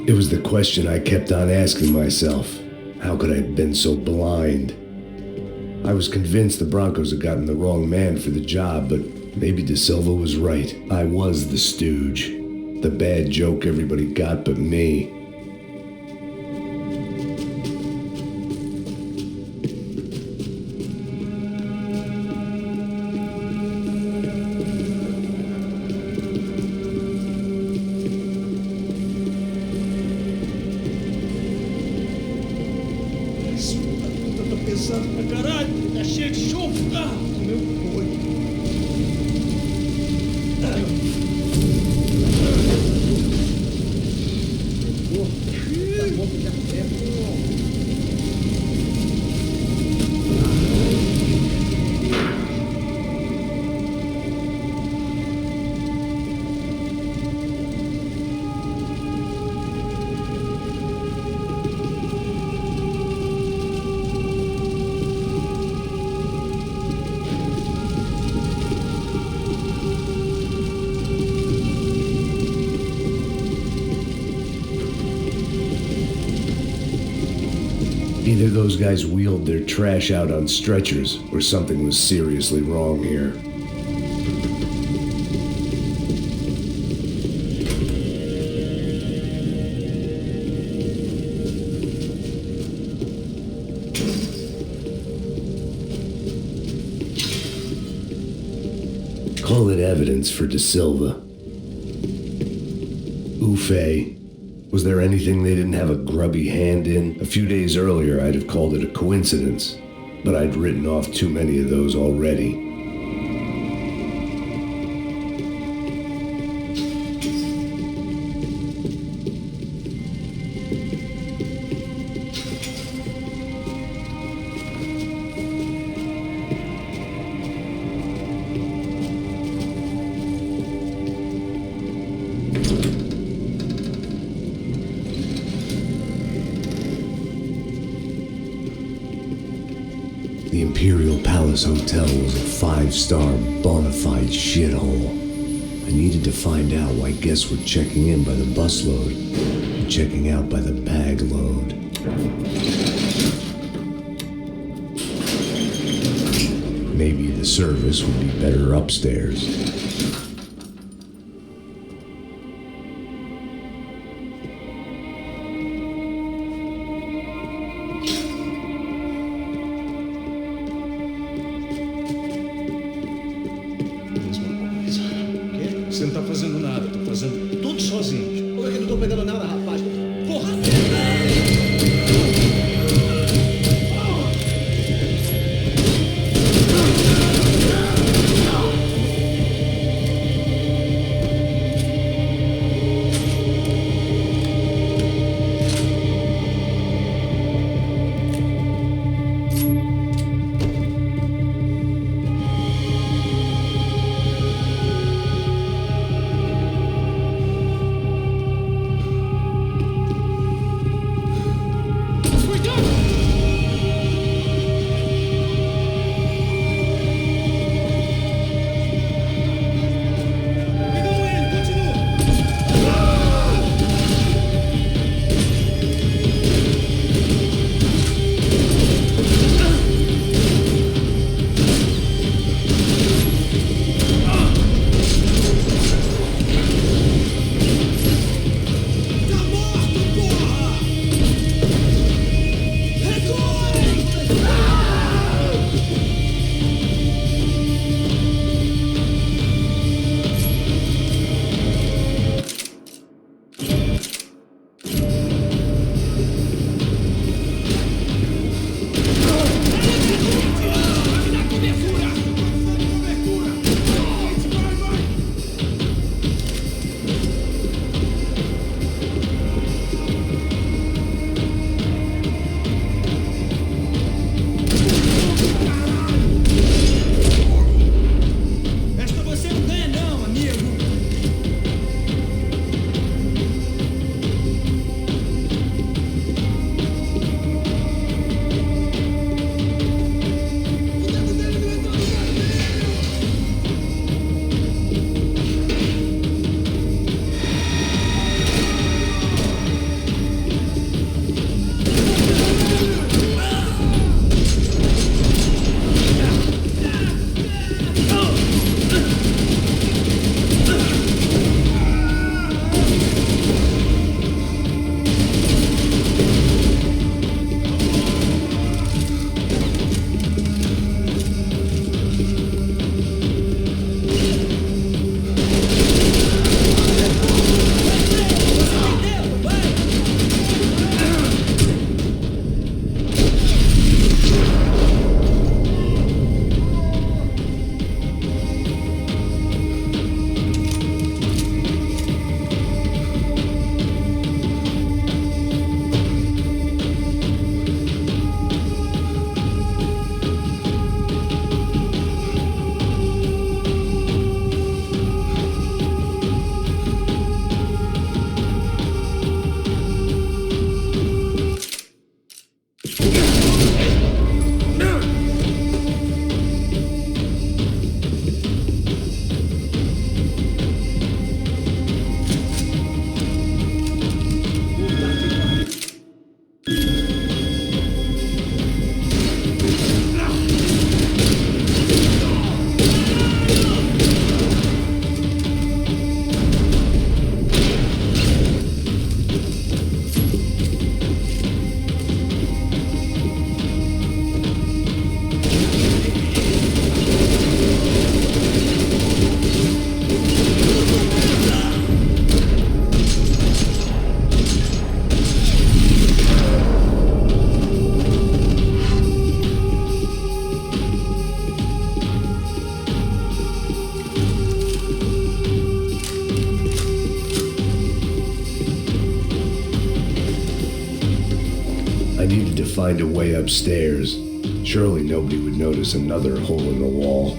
It was the question I kept on asking myself. How could I have been so blind? I was convinced the Broncos had gotten the wrong man for the job, but maybe De Silva was right. I was the stooge. The bad joke everybody got but me. Pesado pra caralho, tá cheio de chumbo. Meu boi. Tá bom que já Either those guys wheeled their trash out on stretchers, or something was seriously wrong here. Call it evidence for De Silva. Ufe. Was there anything they didn't have a grubby hand in? A few days earlier, I'd have called it a coincidence, but I'd written off too many of those already. The Imperial Palace Hotel was a 5-star bona fide shithole. I needed to find out why guests were checking in by the busload and checking out by the bag load. Maybe the service would be better upstairs. Você não tá fazendo nada, tô fazendo tudo sozinho. Como é que eu não tô pegando nada, rapaz? Porra! I needed to find a way upstairs. Surely nobody would notice another hole in the wall.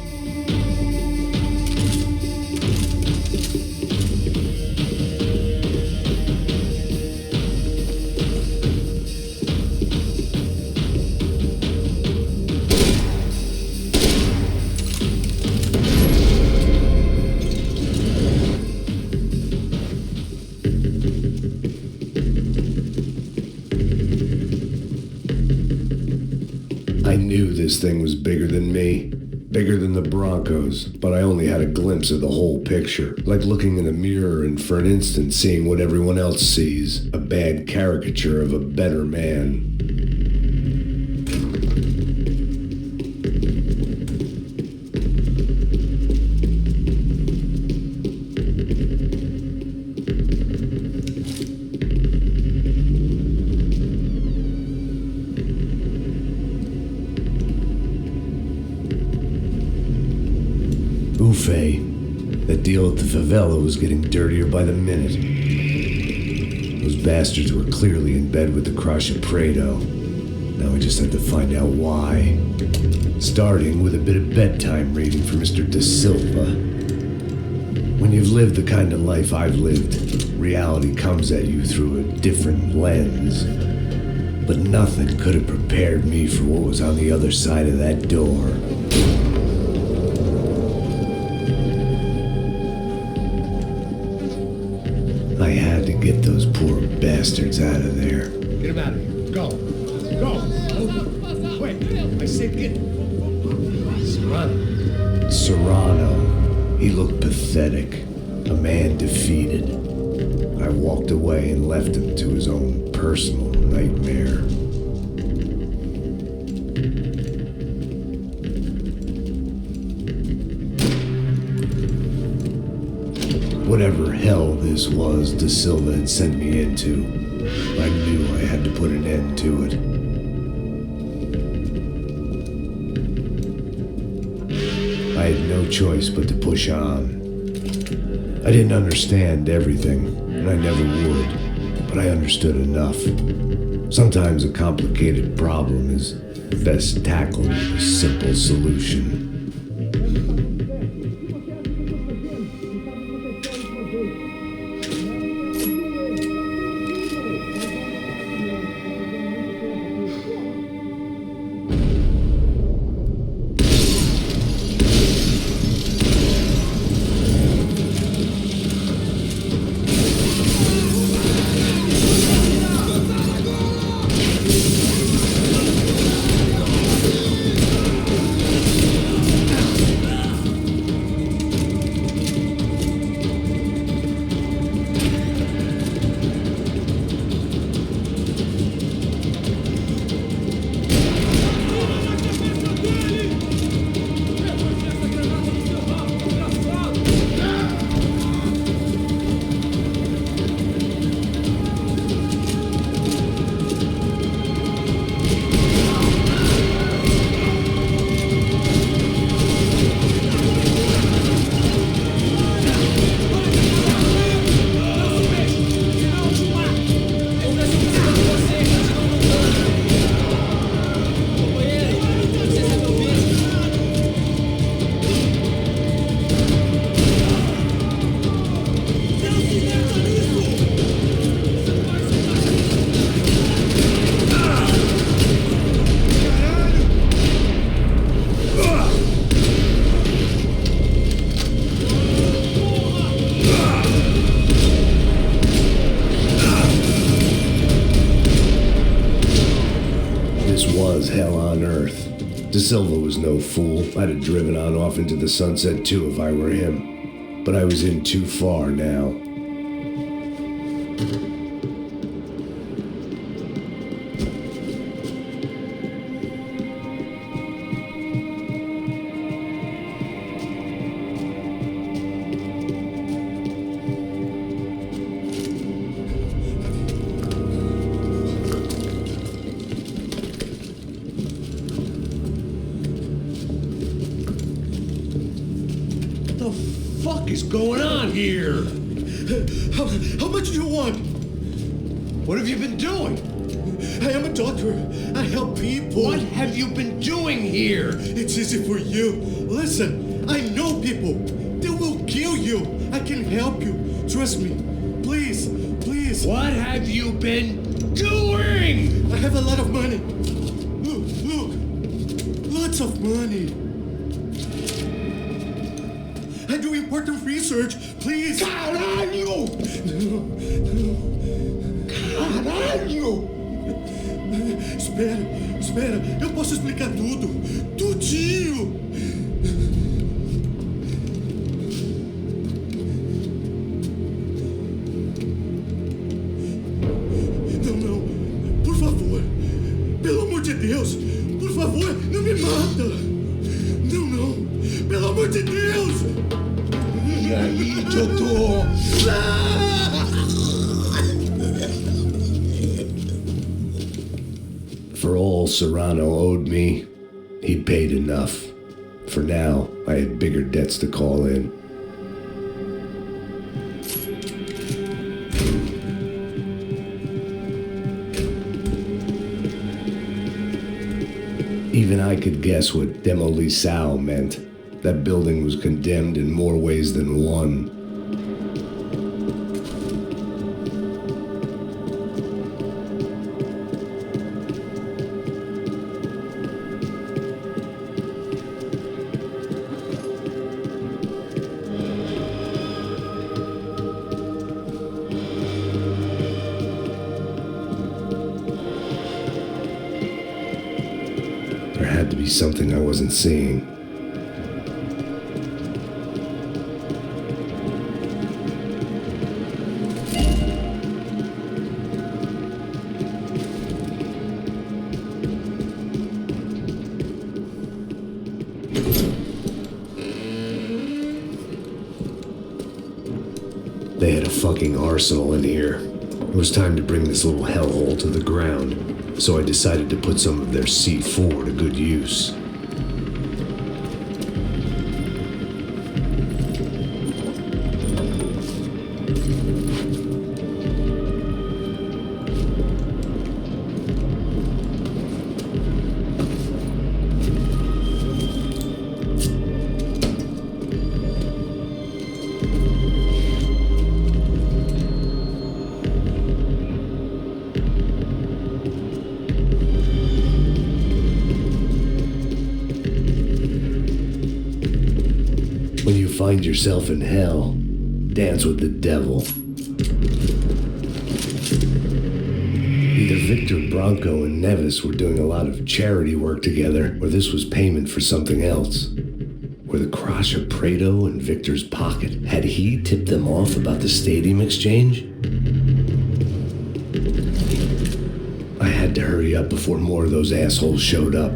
I knew this thing was bigger than me, bigger than the Broncos, but I only had a glimpse of the whole picture, like looking in a mirror and for an instant seeing what everyone else sees, a bad caricature of a better man. That deal at the favela was getting dirtier by the minute. Those bastards were clearly in bed with the Crush of Prado. Now I just had to find out why. Starting with a bit of bedtime reading for Mr. Da Silva. When you've lived the kind of life I've lived, reality comes at you through a different lens. But nothing could have prepared me for what was on the other side of that door. I had to get those poor bastards out of there. Get him out of here. Go. Go. Wait. I said get. Serrano. Serrano. He looked pathetic. A man defeated. I walked away and left him to his own personal nightmare. Whatever hell this was Da Silva had sent me into, I knew I had to put an end to it. I had no choice but to push on. I didn't understand everything, and I never would, but I understood enough. Sometimes a complicated problem is best tackled with a simple solution. Hell on earth. Da Silva was no fool. I'd have driven on off into the sunset too if I were him. But I was in too far now. What is going on here? How much do you want? What have you been doing? I am a doctor. I help people. What have you been doing here? It's easy for you. Listen, I know people. They will kill you. I can help you. Trust me. Please, please. What have you been doing? I have a lot of money. Look, look. Lots of money. I do important research. Please. Caralho! Caralho! Espera. Eu posso explicar tudo. Tudinho. Não. Por favor. Pelo amor de Deus. Por favor, não me mata. Não. Pelo amor de Deus. E aí, doutor? For all Serrano owed me, he'd paid enough. For now, I had bigger debts to call in. Even I could guess what demolição meant. That building was condemned in more ways than one. There had to be something I wasn't seeing. They had a fucking arsenal in here. It was time to bring this little hellhole to the ground, so I decided to put some of their C4 to good use. When you find yourself in hell, dance with the devil. Either Victor Bronco and Nevis were doing a lot of charity work together, or this was payment for something else. Were the Crash of Prado in Victor's pocket? Had he tipped them off about the stadium exchange? I had to hurry up before more of those assholes showed up.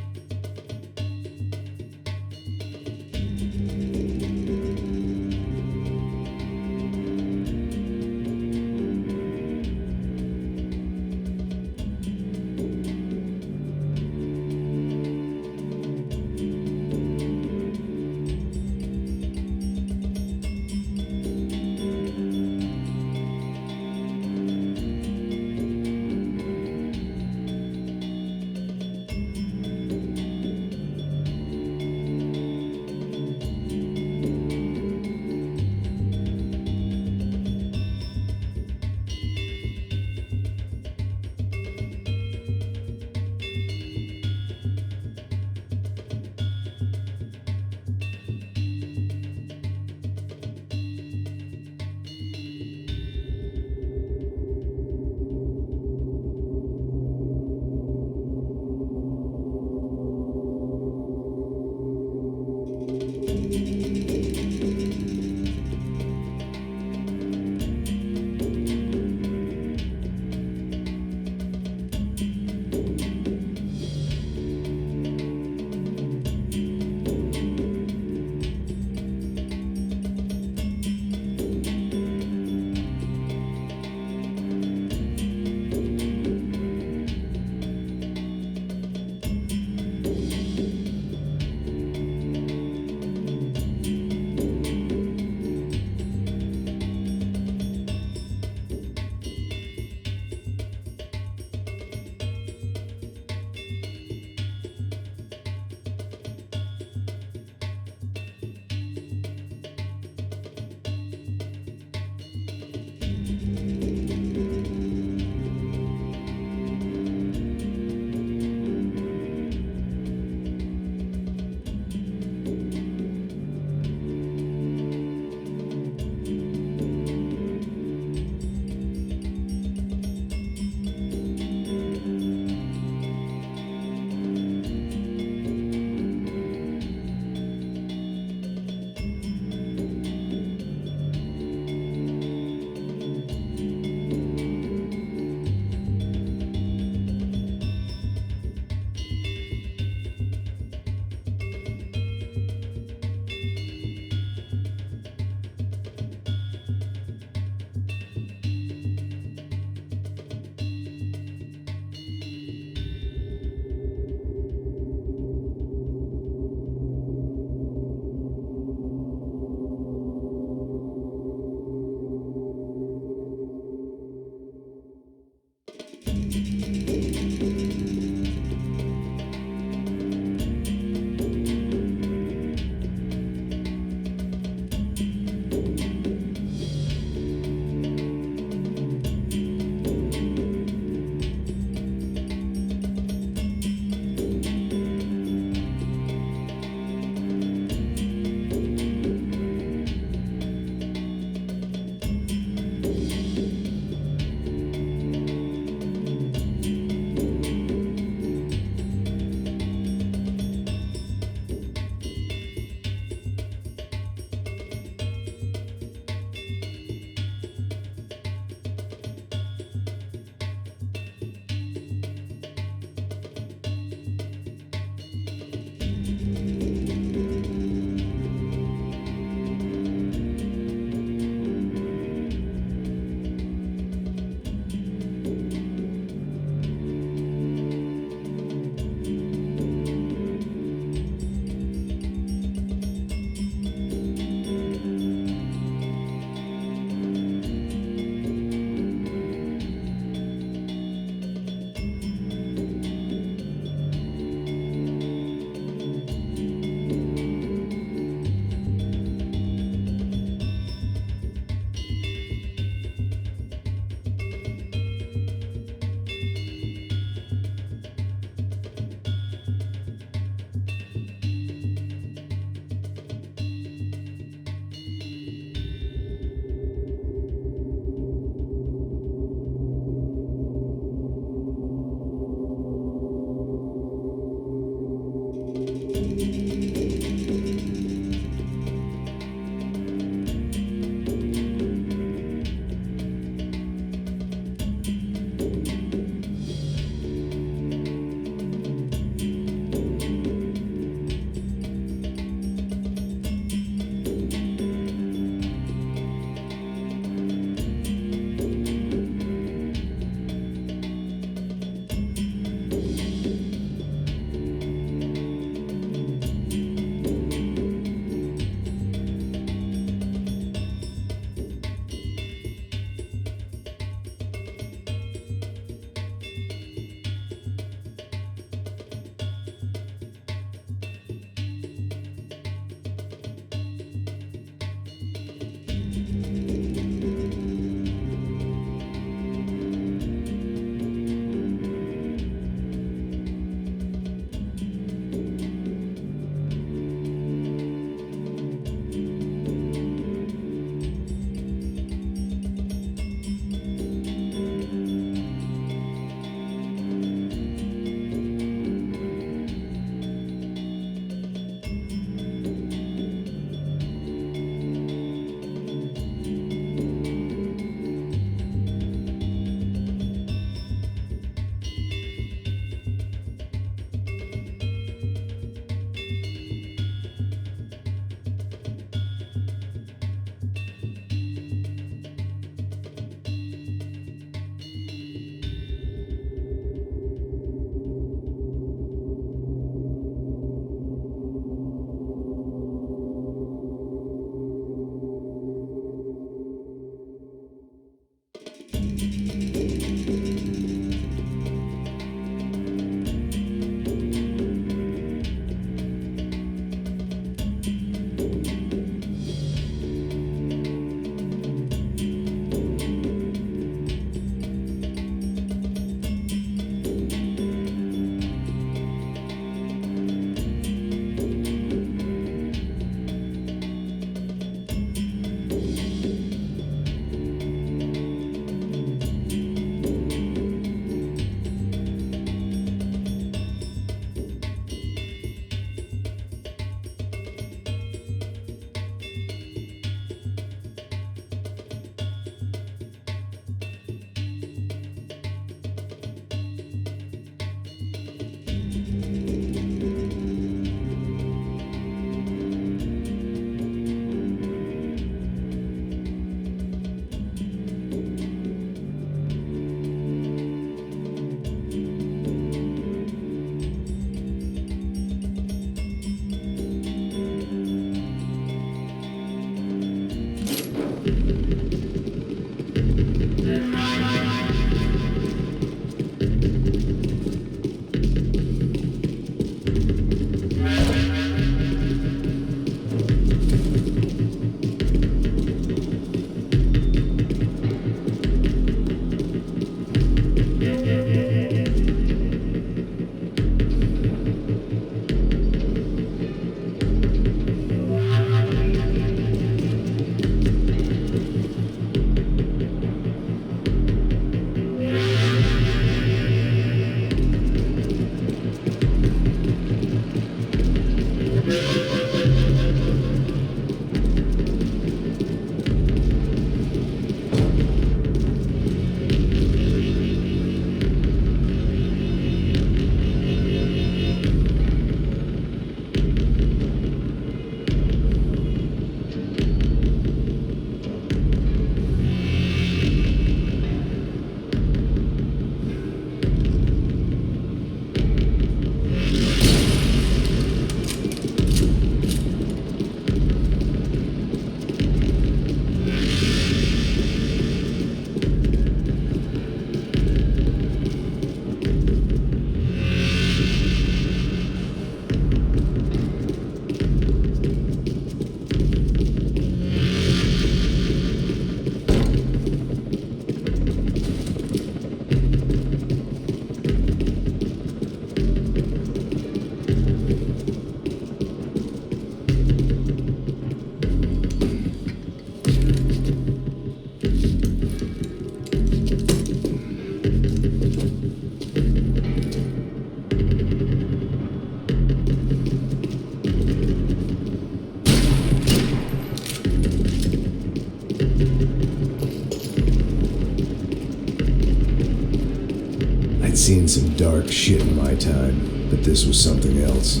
seen some dark shit in my time, but this was something else.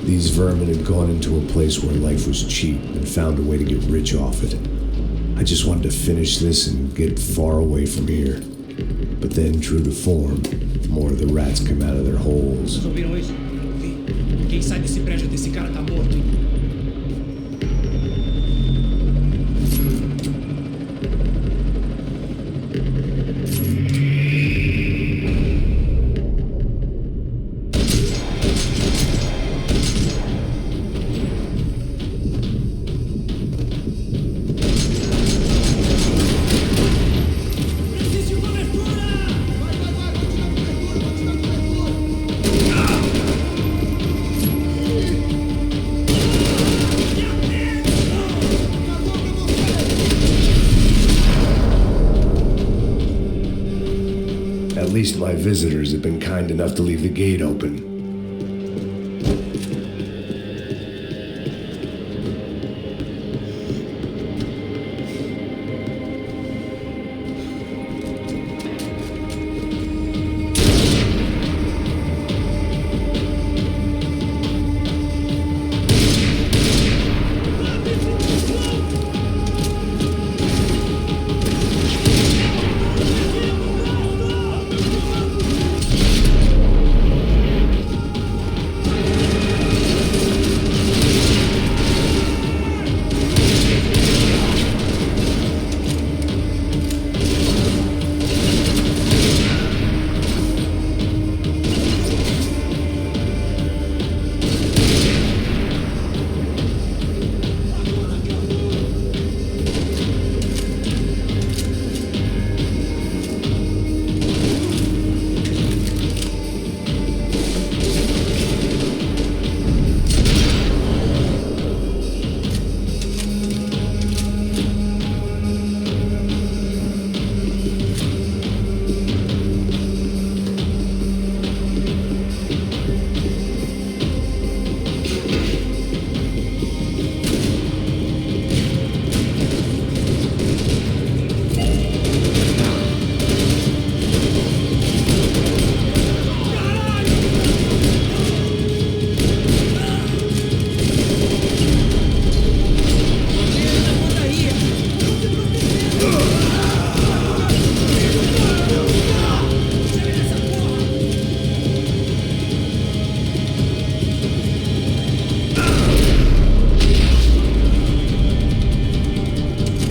These vermin had gone into a place where life was cheap and found a way to get rich off it. I just wanted to finish this and get far away from here. But then, true to form, more of the rats come out of their holes. Vocês ouviram isso? Vi. Quem sai desse prédio desse cara tá morto, hein? At least my visitors have been kind enough to leave the gate open.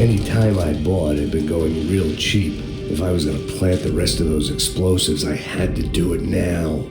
Any time I bought had been going real cheap. If I was gonna plant the rest of those explosives, I had to do it now.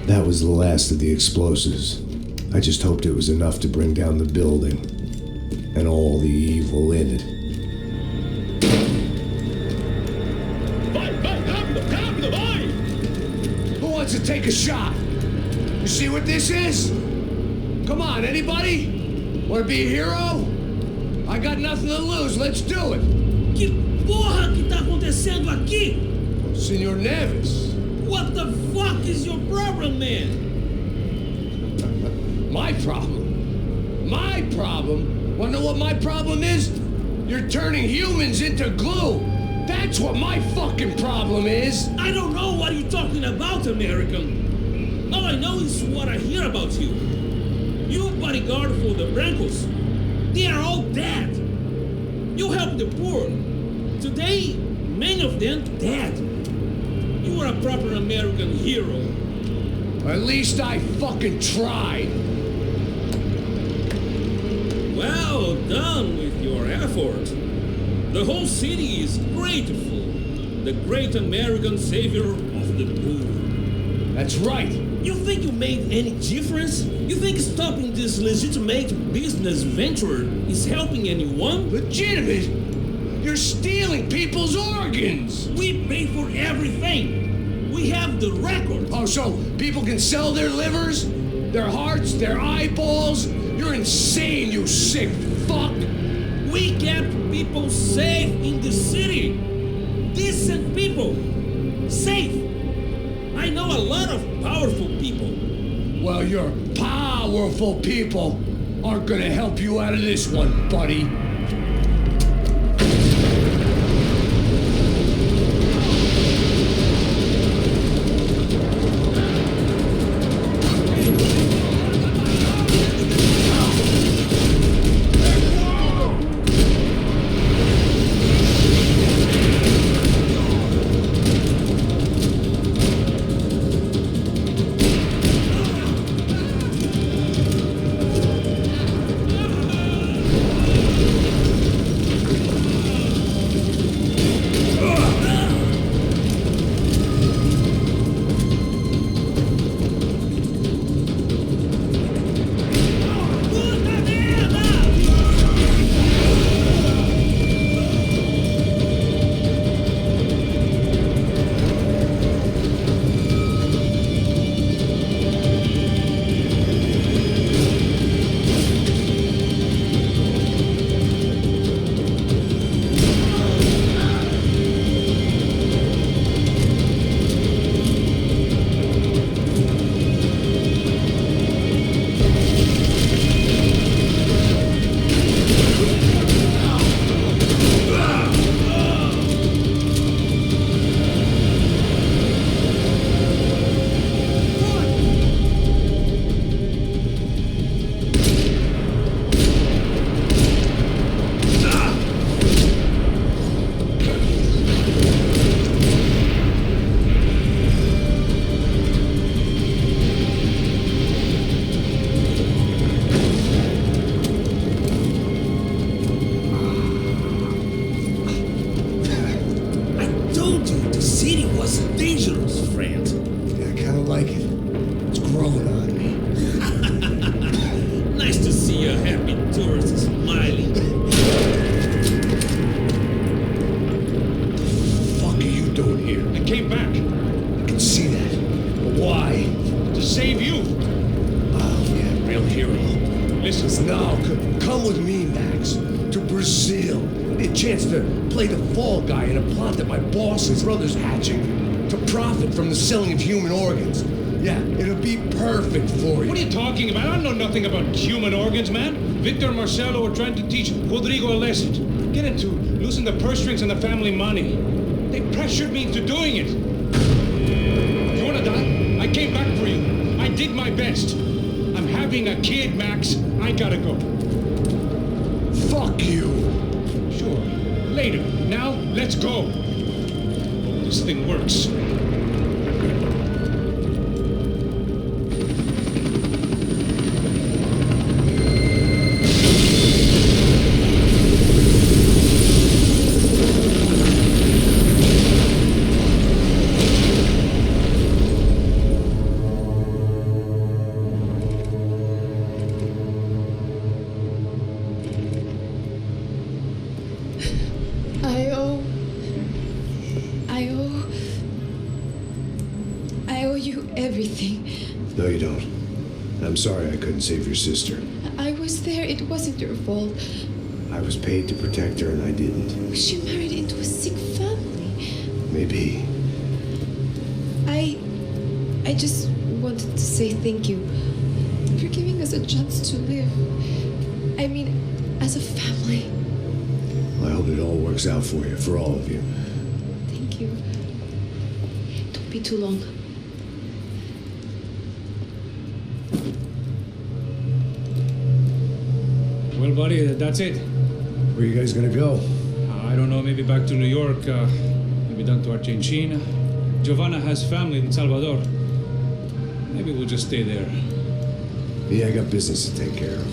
That was the last of the explosives. I just hoped it was enough to bring down the building and all the evil in it. Vai, rápido, rápido, vai! Who wants to take a shot? You see what this is? Come on, anybody? Want to be a hero? I got nothing to lose, let's do it! Que porra que tá acontecendo aqui? Senor Neves. What the fuck is your problem, man? My problem? My problem? Wanna know what my problem is? You're turning humans into glue. That's what my fucking problem is. I don't know what you're talking about, American. All I know is what I hear about you. You bodyguard for the Brancos. They are all dead. You help the poor. Today, many of them dead. You are a proper American hero. At least I fucking tried. Well done with your effort. The whole city is grateful. The great American savior of the poor. That's right. You think you made any difference? You think stopping this legitimate business venture is helping anyone? Legitimate? You're stealing people's organs. We pay for everything. We have the record. Oh, so people can sell their livers, their hearts, their eyeballs? You're insane, you sick fuck. We kept people safe in the city. Decent people. Safe. I know a lot of powerful people. Well, your powerful people aren't gonna help you out of this one, buddy. Come with me, Max, to Brazil. Be a chance to play the fall guy in a plot that my boss and brother's hatching to profit from the selling of human organs. Yeah, it'll be perfect for you. What are you talking about? I know nothing about human organs, man. Victor and Marcelo were trying to teach Rodrigo a lesson. Get into losing the purse strings and the family money. They pressured me into doing it. You wanna die? I came back for you. I did my best. I'm having a kid, Max. I gotta go. Fuck you. Sure. Later. Now, let's go. Hope this thing works. I owe you everything. No, you don't. I'm sorry I couldn't save your sister. I was there. It wasn't your fault. I was paid to protect her and I didn't. She married into a sick family. Maybe. I just wanted to say thank you for giving us a chance to live. I mean, as a family. I hope it all works out for you, for all of you. Thank you. Don't be too long. Well, buddy, that's it. Where you guys gonna go? I don't know, maybe back to New York, maybe down to Argentina. Giovanna has family in Salvador. Maybe we'll just stay there. Yeah, I got business to take care of.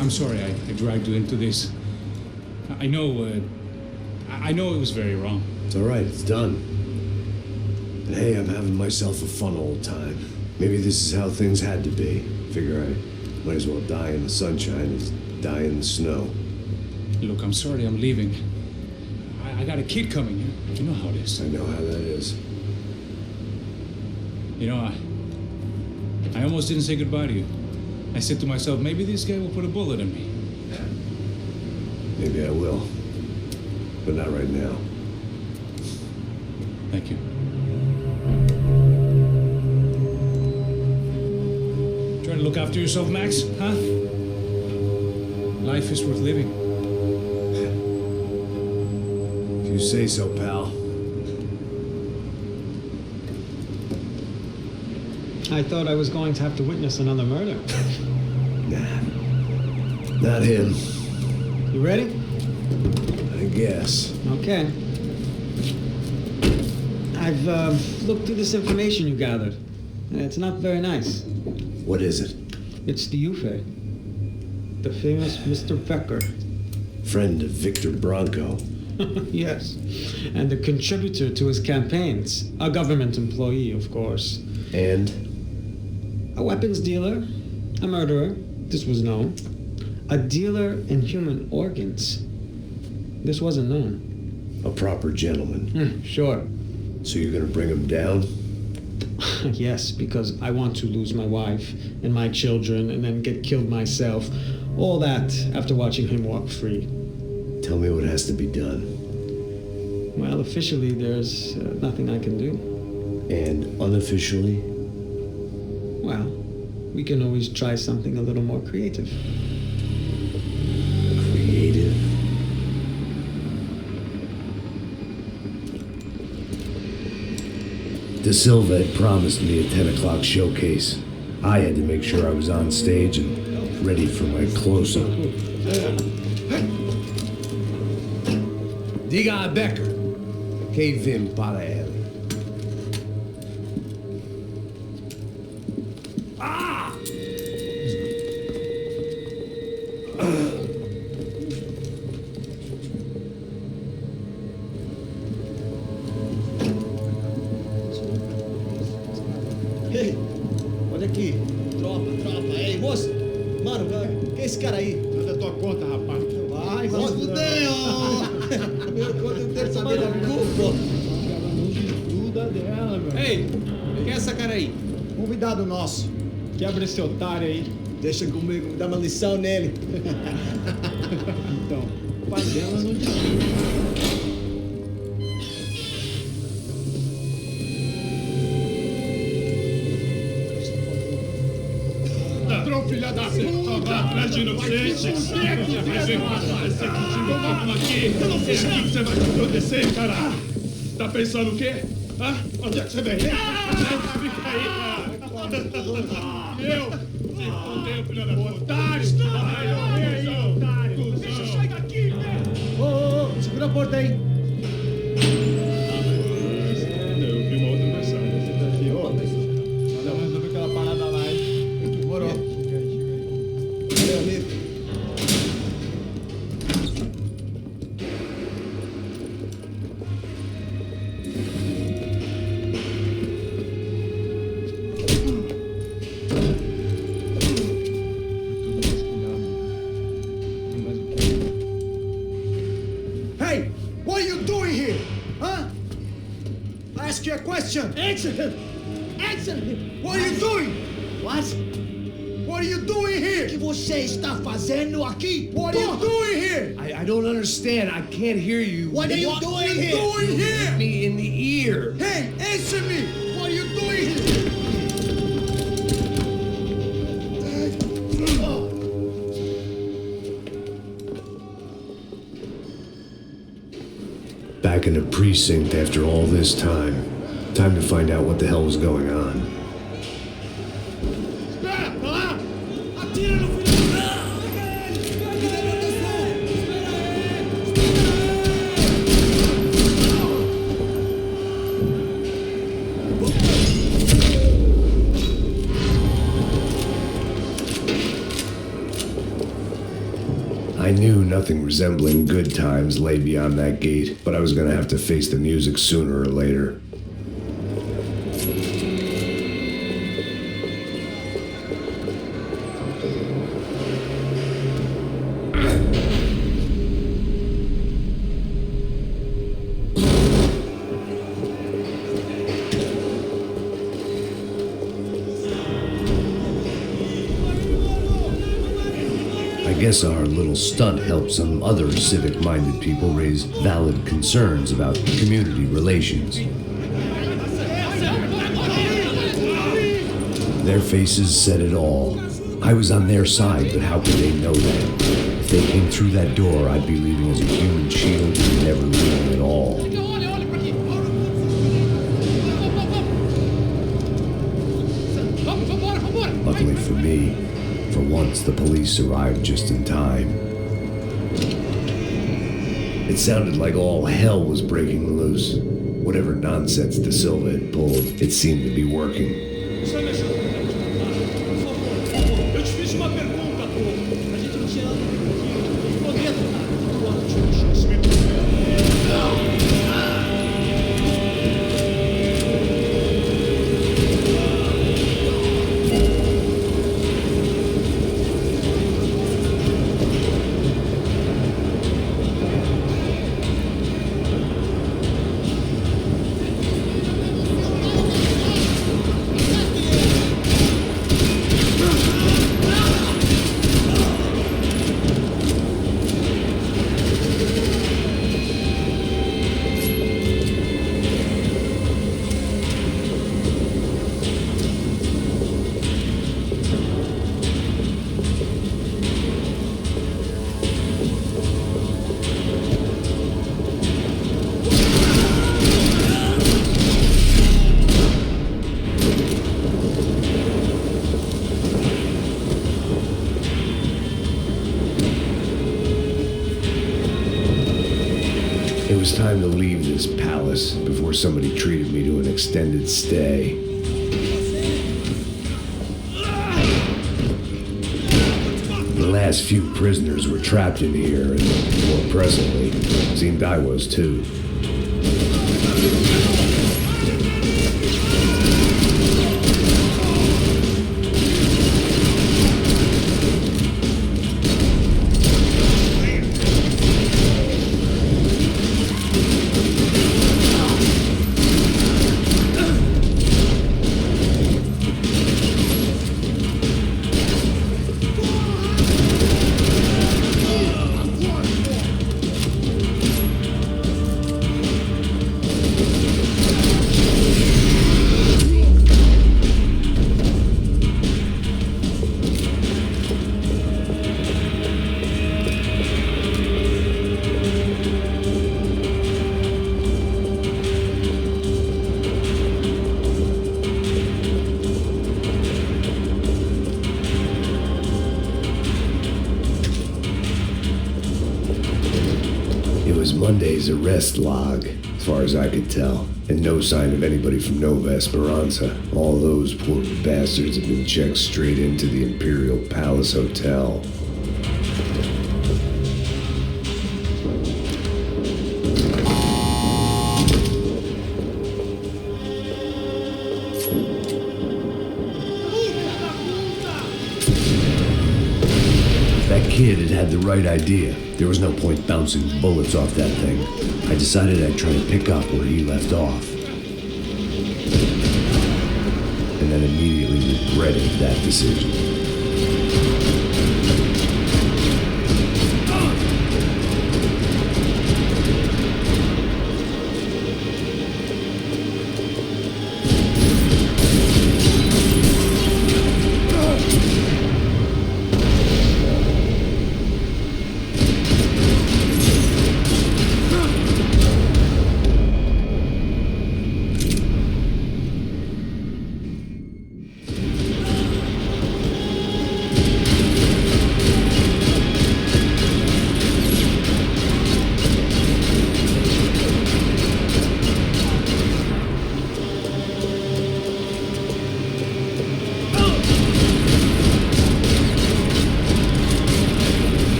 I'm sorry I dragged you into this. I know it was very wrong. It's all right, it's done. And hey, I'm having myself a fun old time. Maybe this is how things had to be. Figure I might as well die in the sunshine as die in the snow. Look, I'm sorry I'm leaving. I got a kid coming. You know how it is. I know how that is. You know, I almost didn't say goodbye to you. I said to myself, maybe this guy will put a bullet in me. Maybe I will. But not right now. Thank you. Trying to look after yourself, Max, huh? Life is worth living. If you say so, pal. I thought I was going to have to witness another murder. Nah. Not him. You ready? I guess. Okay. I've looked through this information you gathered. And it's not very nice. What is it? It's the UFE. The famous Mr. Becker. Friend of Victor Bronco. Yes. And a contributor to his campaigns. A government employee, of course. And? A weapons dealer. A murderer. This was known. A dealer in human organs. This wasn't known. A proper gentleman. Sure. So you're gonna bring him down? Yes, because I want to lose my wife and my children and then get killed myself. All that after watching him walk free. Tell me what has to be done. Well, officially, there's nothing I can do. And unofficially? Well, we can always try something a little more creative. Creative? De Silva had promised me a 10 o'clock showcase. I had to make sure I was on stage and ready for my close-up. Diga a Becker. Que vim para ele. Ei, olha aqui. Tropa. Ei, moço. Mano, quem é esse cara aí? Manda a tua conta, rapaz. Vai, se fuder, ó. Meu conta eu quero saber da culpa. Ajuda dela, meu. Ei, quem é essa cara aí? Convidado nosso. Quebra esse otário aí. Deixa comigo, dá uma lição nele. Então, o pai dela não desculpa. Ladrão, filha da puta! Vai atrás de inocente! Vamos aqui! Eu não sei o que você vai acontecer, cara! Tá pensando o quê? Hã? Onde é que você vem? Fica aí, cara! Eu? Se fodeu, filha da puta! Otário! Otário! Deixa eu sair daqui, velho! Ô, segura a porta aí. Eu vi uma outra mensagem. Vamos resolver aquela parada lá, hein? Demorou. Valeu, amigo. Hey, what are you doing here? Huh? I ask you a question. Answer him. Answer him. What are you doing? What? What are you doing here? O que você está fazendo aqui? What are you doing here? I don't understand. I can't hear you. What are you doing here? Doing here? Me in the ear. Hey, answer me. What are you doing here? back in the precinct after all this time. Time to find out what the hell was going on. Espera, tá lá! Atira no filho do... I knew nothing resembling good times lay beyond that gate, but I was gonna have to face the music sooner or later. I guess our little stunt helped some other civic-minded people raise valid concerns about community relations. Their faces said it all. I was on their side, but how could they know that? If they came through that door, I'd be leaving as a human shield and never leaving at all. Luckily for me, for once, the police arrived just in time. It sounded like all hell was breaking loose. Whatever nonsense De Silva had pulled, it seemed to be working. Eu te fiz uma pergunta, pô. A gente não tinha poder It was time to leave this palace before somebody treated me to an extended stay. The last few prisoners were trapped in here, and more presently, seemed I was too. Monday's arrest log, as far as I could tell, and no sign of anybody from Nova Esperanza. All those poor bastards have been checked straight into the Imperial Palace Hotel. That kid had the right idea. There was no point bouncing bullets off that thing. I decided I'd try to pick up where he left off. And then immediately regretted that decision.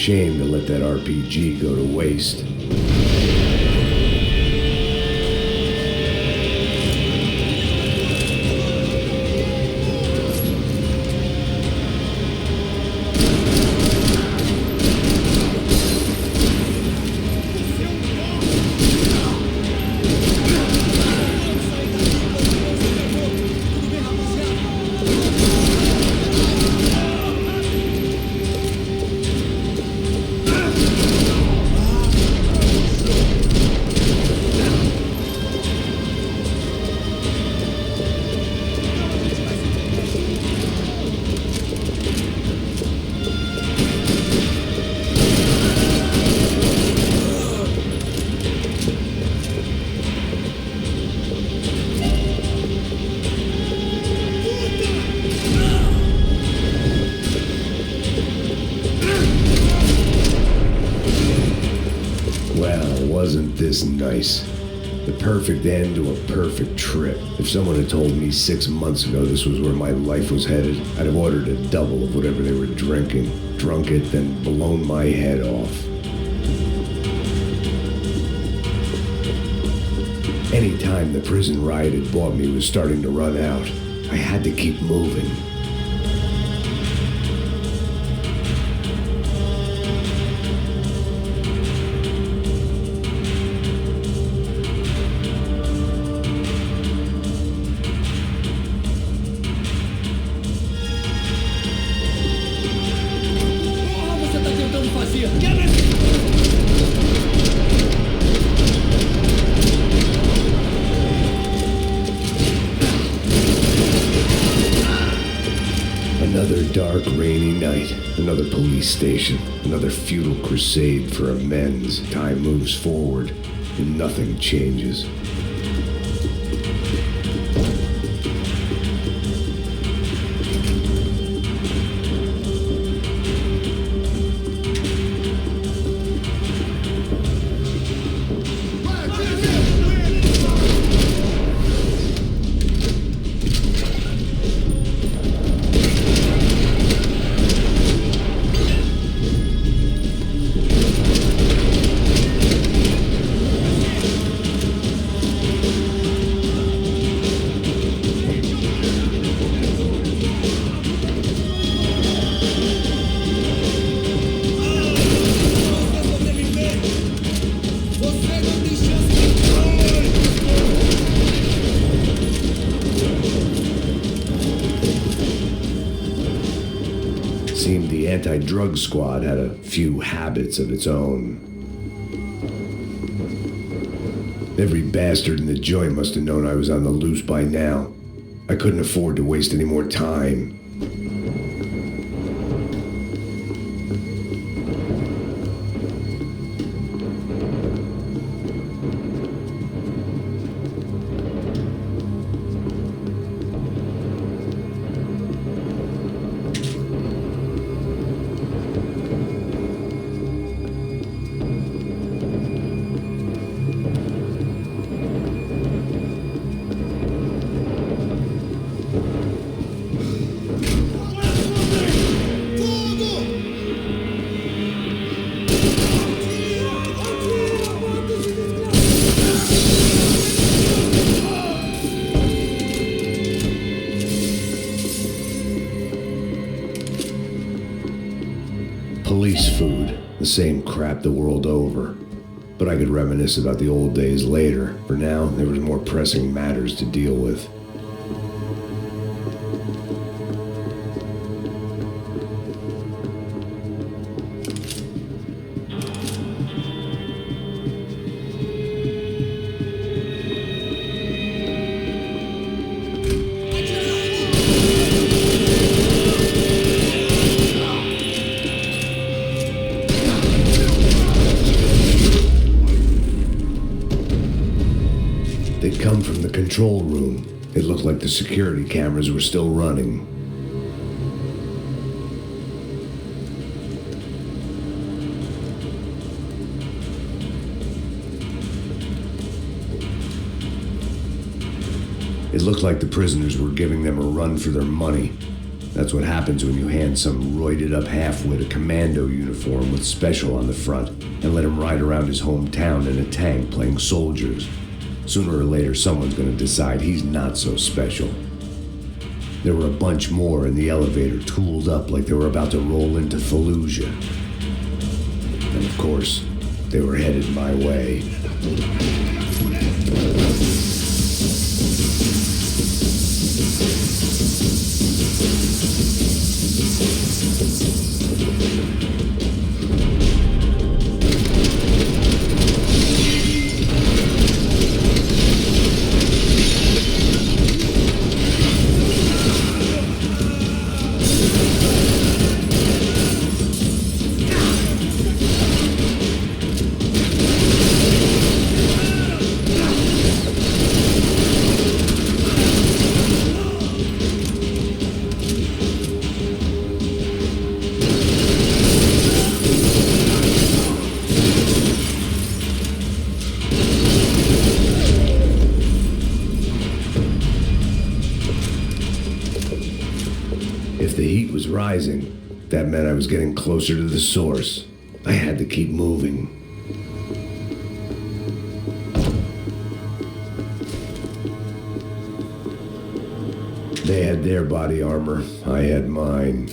shame to let that RPG go to waste. Wasn't this nice? The perfect end to a perfect trip. If someone had told me 6 months ago this was where my life was headed, I'd have ordered a double of whatever they were drinking, drunk it, then blown my head off. Any time the prison ride had bought me was starting to run out, I had to keep moving. Another dark, rainy night, another police station, another futile crusade for amends. Time moves forward, and nothing changes. Seemed the anti-drug squad had a few habits of its own. Every bastard in the joint must have known I was on the loose by now. I couldn't afford to waste any more time. Police food, the same crap the world over. But I could reminisce about the old days later. For now, there was more pressing matters to deal with. They'd come from the control room. It looked like the security cameras were still running. It looked like the prisoners were giving them a run for their money. That's what happens when you hand some roided-up halfwit a commando uniform with special on the front and let him ride around his hometown in a tank playing soldiers. Sooner or later, someone's gonna decide he's not so special. There were a bunch more in the elevator, tooled up like they were about to roll into Fallujah. And of course, they were headed my way. If the heat was rising, that meant I was getting closer to the source. I had to keep moving. They had their body armor, I had mine.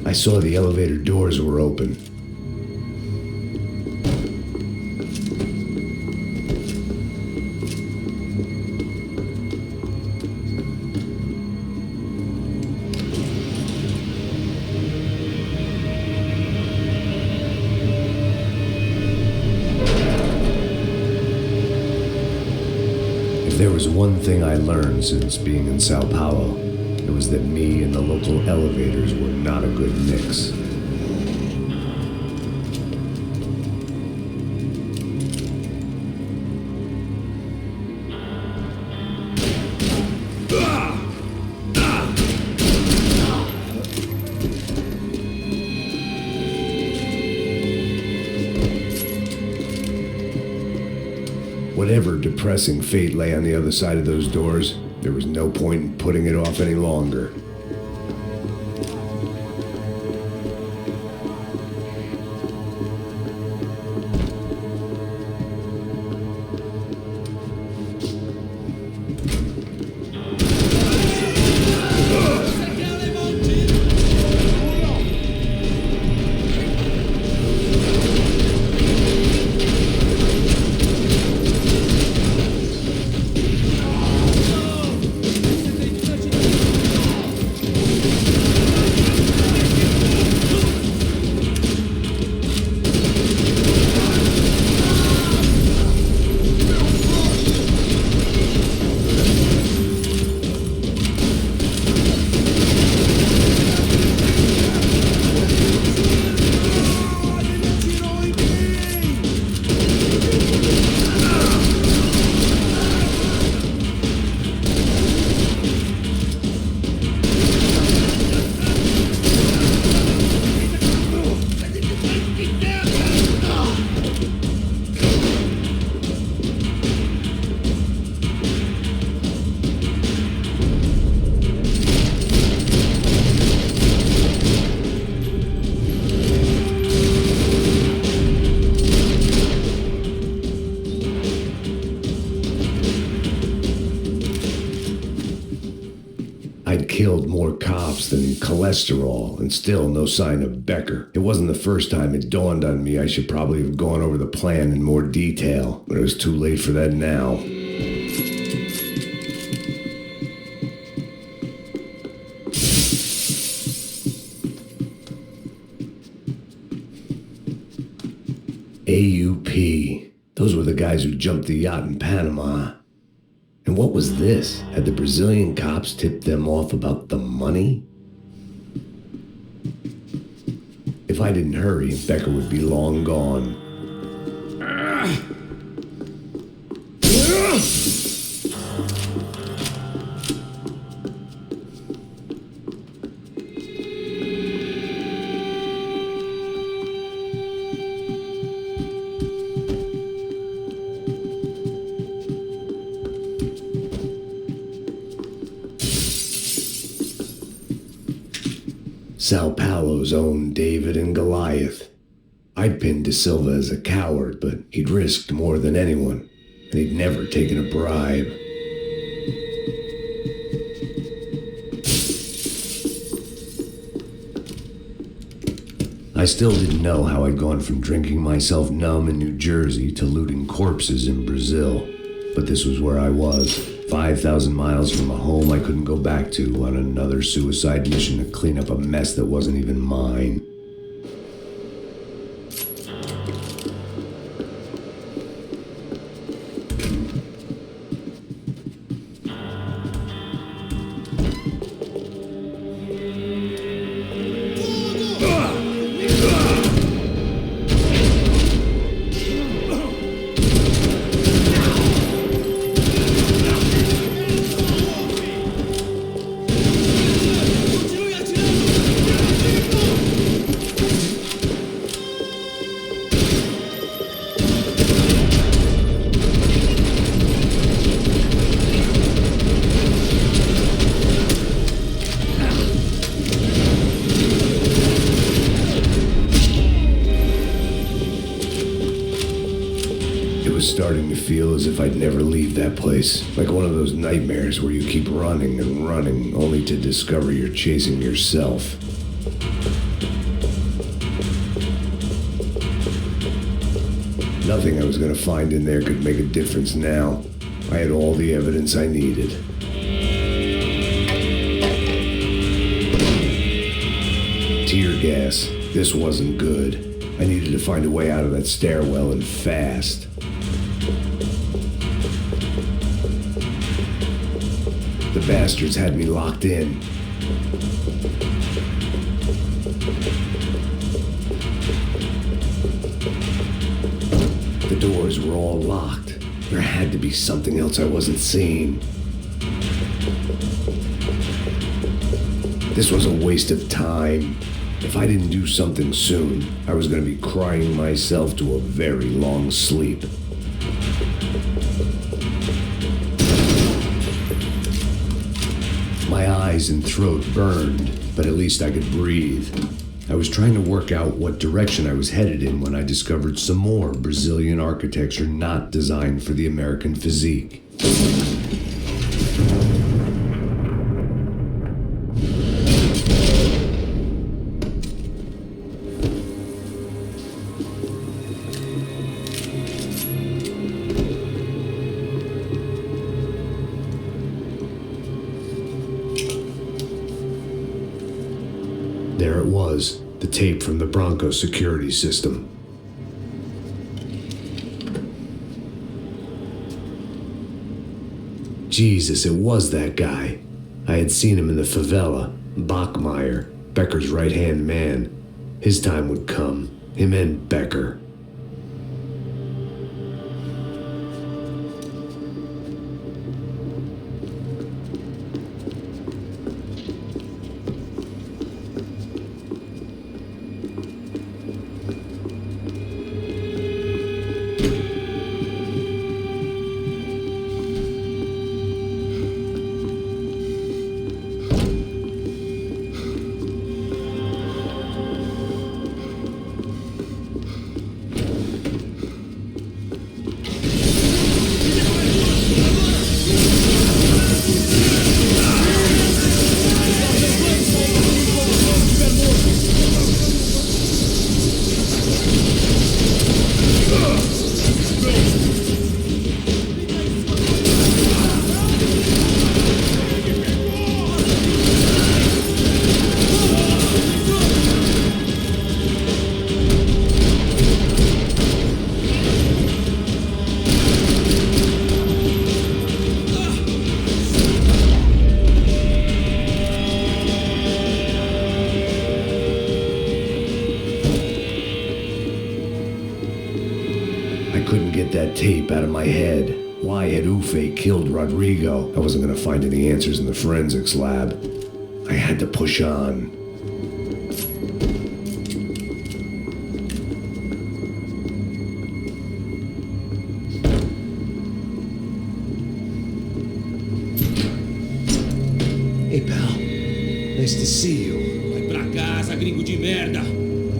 I saw the elevator doors were open. There was one thing I learned since being in Sao Paulo. It was that me and the local elevators were not a good mix. Whatever depressing fate lay on the other side of those doors, there was no point in putting it off any longer. I'd killed more cops than cholesterol, and still no sign of Becker. It wasn't the first time it dawned on me I should probably have gone over the plan in more detail, but it was too late for that now. AUP. Those were the guys who jumped the yacht in Panama. And what was this? Had the Brazilian cops tipped them off about the money? If I didn't hurry, Becker would be long gone. Sao Paulo's own David and Goliath. I'd pinned De Silva as a coward, but he'd risked more than anyone, and he'd never taken a bribe. I still didn't know how I'd gone from drinking myself numb in New Jersey to looting corpses in Brazil. But this was where I was, 5,000 miles from a home I couldn't go back to, on another suicide mission to clean up a mess that wasn't even mine. Starting to feel as if I'd never leave that place, like one of those nightmares where you keep running and running, only to discover you're chasing yourself. Nothing I was going to find in there could make a difference now. I had all the evidence I needed. Tear gas. This wasn't good. I needed to find a way out of that stairwell, and fast. The bastards had me locked in. The doors were all locked. There had to be something else I wasn't seeing. This was a waste of time. If I didn't do something soon, I was going to be crying myself to a very long sleep. My eyes and throat burned, but at least I could breathe. I was trying to work out what direction I was headed in when I discovered some more Brazilian architecture not designed for the American physique. There it was, the tape from the Bronco security system. Jesus, it was that guy. I had seen him in the favela, Bachmeyer, Becker's right-hand man. His time would come, him and Becker. That tape out of my head. Why had Ufe killed Rodrigo? I wasn't going to find any answers in the forensics lab. I had to push on. Hey, pal. Nice to see you. Vai pra casa, gringo de merda.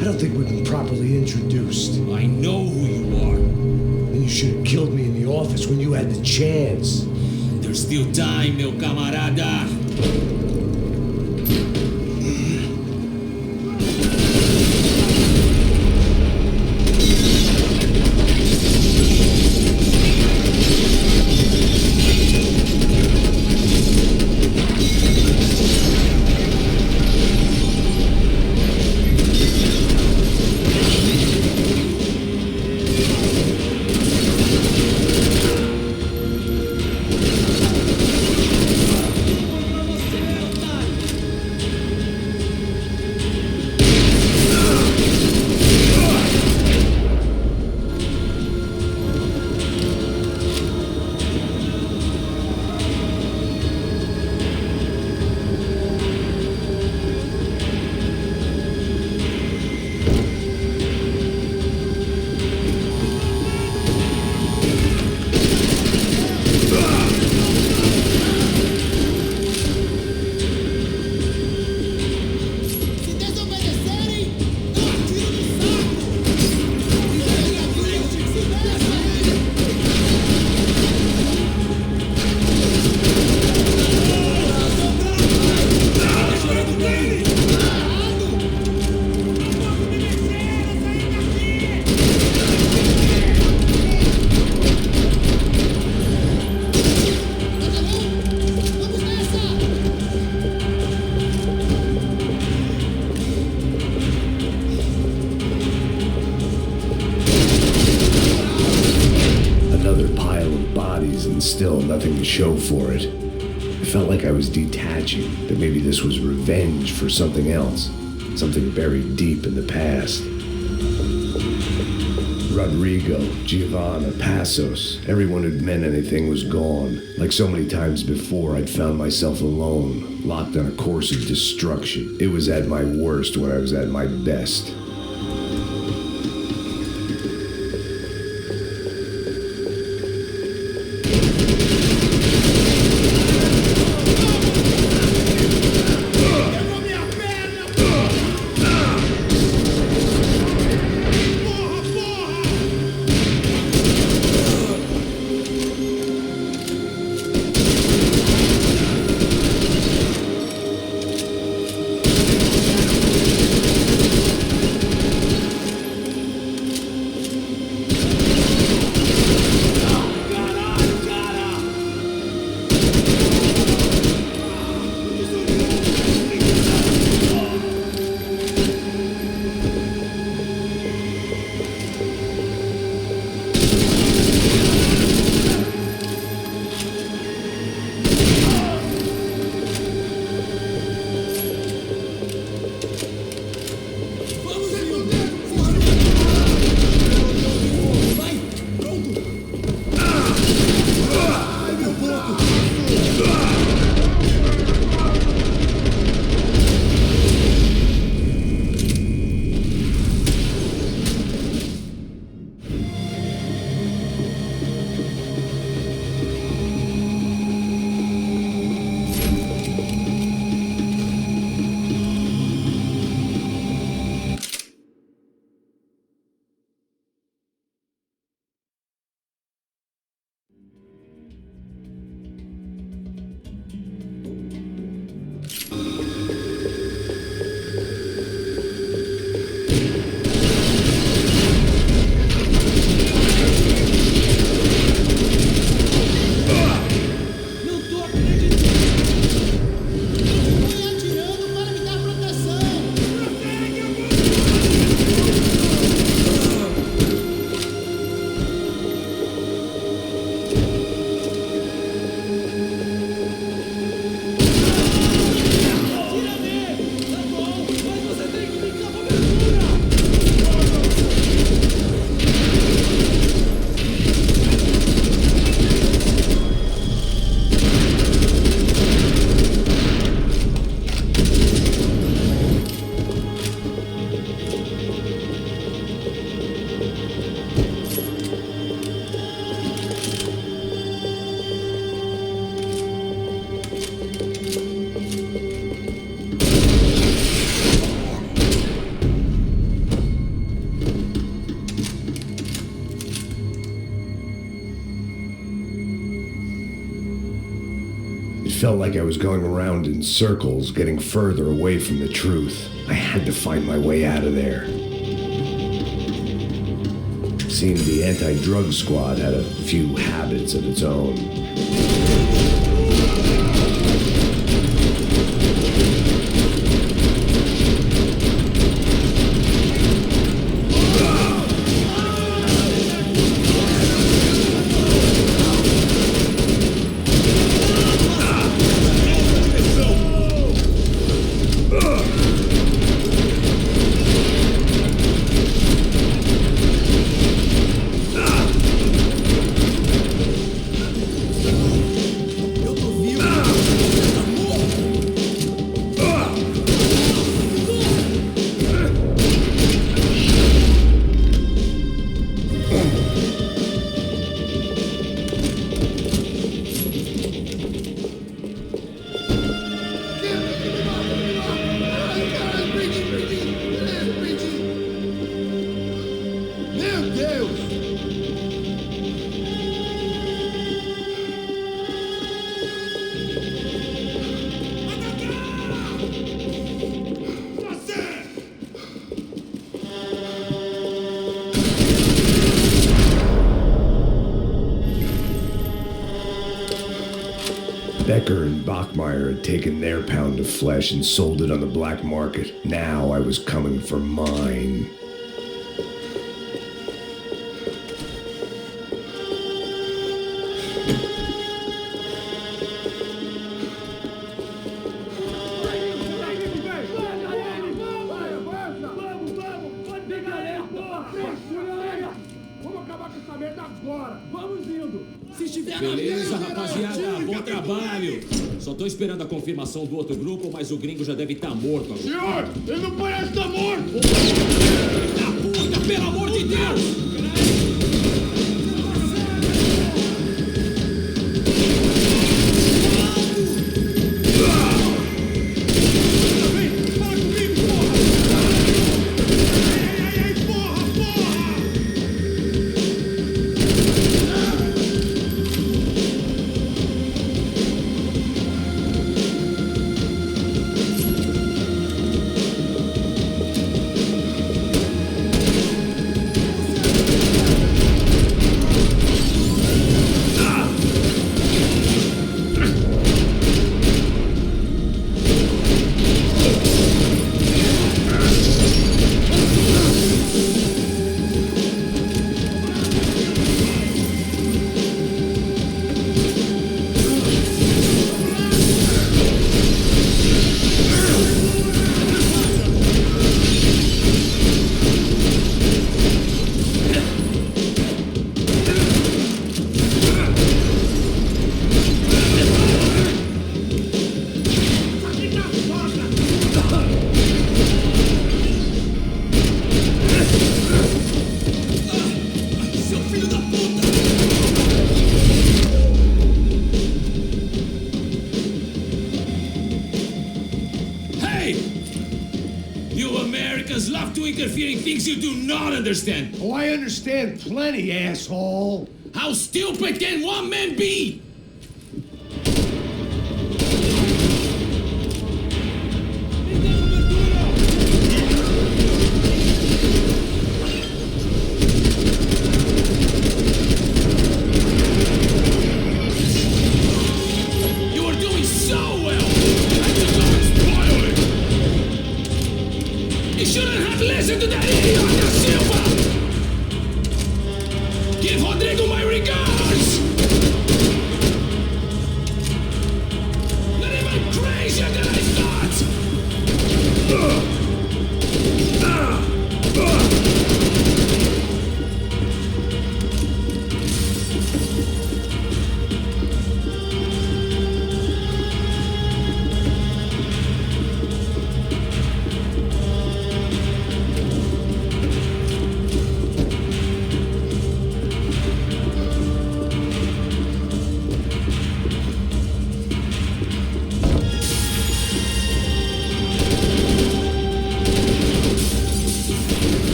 I don't think we've been properly introduced. I know who you are. And you should have killed me in the office when you had the chance. There's still time, meu camarada. Still nothing to show for it. It felt like I was detaching, that maybe this was revenge for something else, something buried deep in the past. Rodrigo, Giovanna, Passos, everyone who'd meant anything was gone. Like so many times before, I'd found myself alone, locked on a course of destruction. It was at my worst when I was at my best. felt like I was going around in circles, getting further away from the truth. I had to find my way out of there. Seemed the anti-drug squad had a few habits of its own. Becker and Bachmeyer had taken their pound of flesh and sold it on the black market. Now I was coming for mine. Beleza, rapaziada, bom trabalho. Só tô esperando a confirmação do outro grupo, mas o gringo já deve estar morto agora. Senhor, ele não parece estar morto! Da puta, pelo amor de Deus! Interfering things you do not understand. Oh, I understand plenty, asshole. How stupid can one man be? You are doing so well. And you don't spoil it. You shouldn't have listened to that idiot da Silva! Give Rodrigo my regards!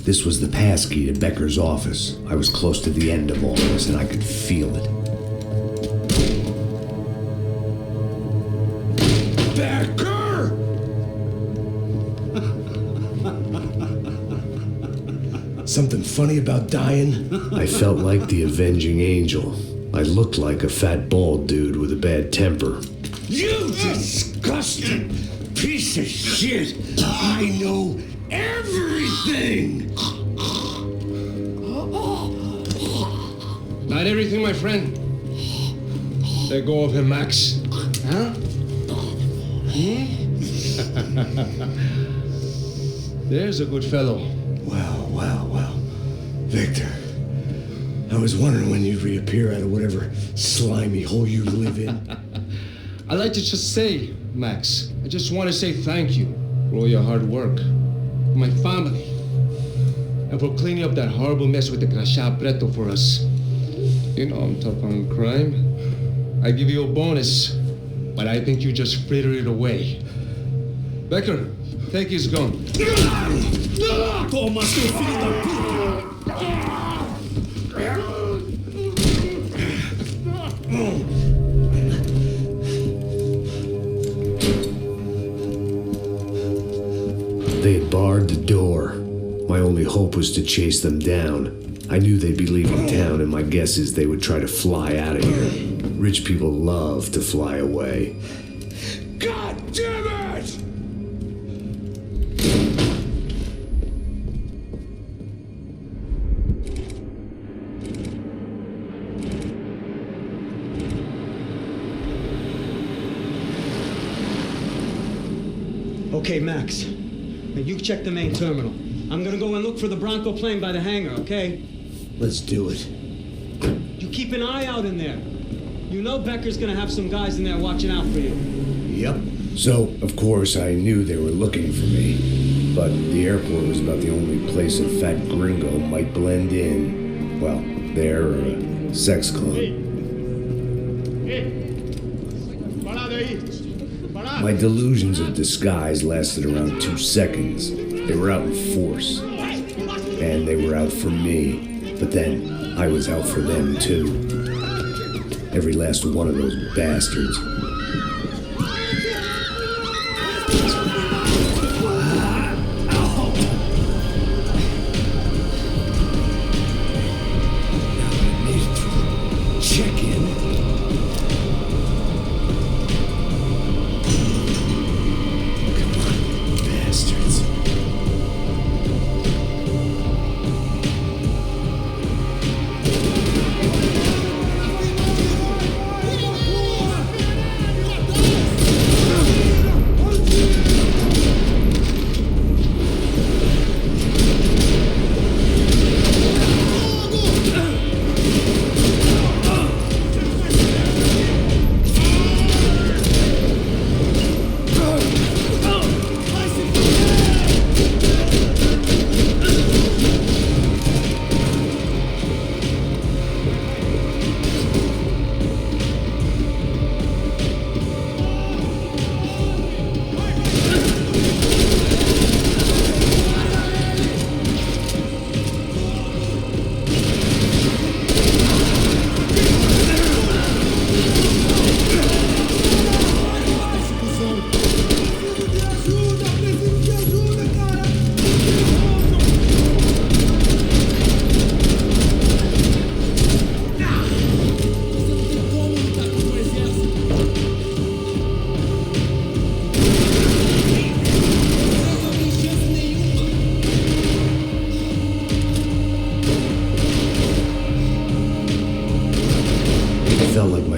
This was the passkey to Becker's office. I was close to the end of all this, and I could feel it. Becker! Something funny about dying? I felt like the avenging angel. I looked like a fat bald dude with a bad temper. You disgusting piece of shit! I know everything! Not everything, my friend. Let go of him, Max. Huh? There's a good fellow. Wow. Victor, I was wondering when you'd reappear out of whatever slimy hole you live in. I'd like to just say, Max, I just want to say thank you for all your hard work, for my family, and for cleaning up that horrible mess with the Crachá Preto for us. You know I'm tough on crime. I give you a bonus, but I think you just frittered it away. Becker, take his gun. Toma, seu filho da puta! They had barred the door. My only hope was to chase them down. I knew they'd be leaving town, and my guess is they would try to fly out of here. Rich people love to fly away. God damn it! Okay, Max. Now you check the main terminal. I'm gonna go and look for the Bronco plane by the hangar, okay? Let's do it. You keep an eye out in there. You know Becker's gonna have some guys in there watching out for you. Yep. So, of course, I knew they were looking for me. But the airport was about the only place a fat gringo might blend in. Well, there or a sex club. My delusions of disguise lasted around 2 seconds. They were out in force. And they were out for me. But then, I was out for them, too. Every last one of those bastards. Check in. Bastards.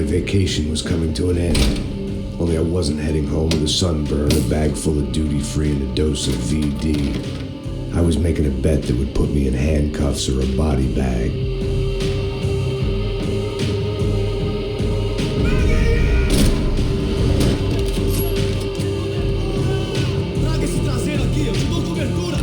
Vacation was coming to an end. Only I wasn't heading home with a sunburn, a bag full of duty-free, and a dose of VD. I was making a bet that would put me in handcuffs or a body bag. Traga esse traseiro aqui, eu te dou cobertura!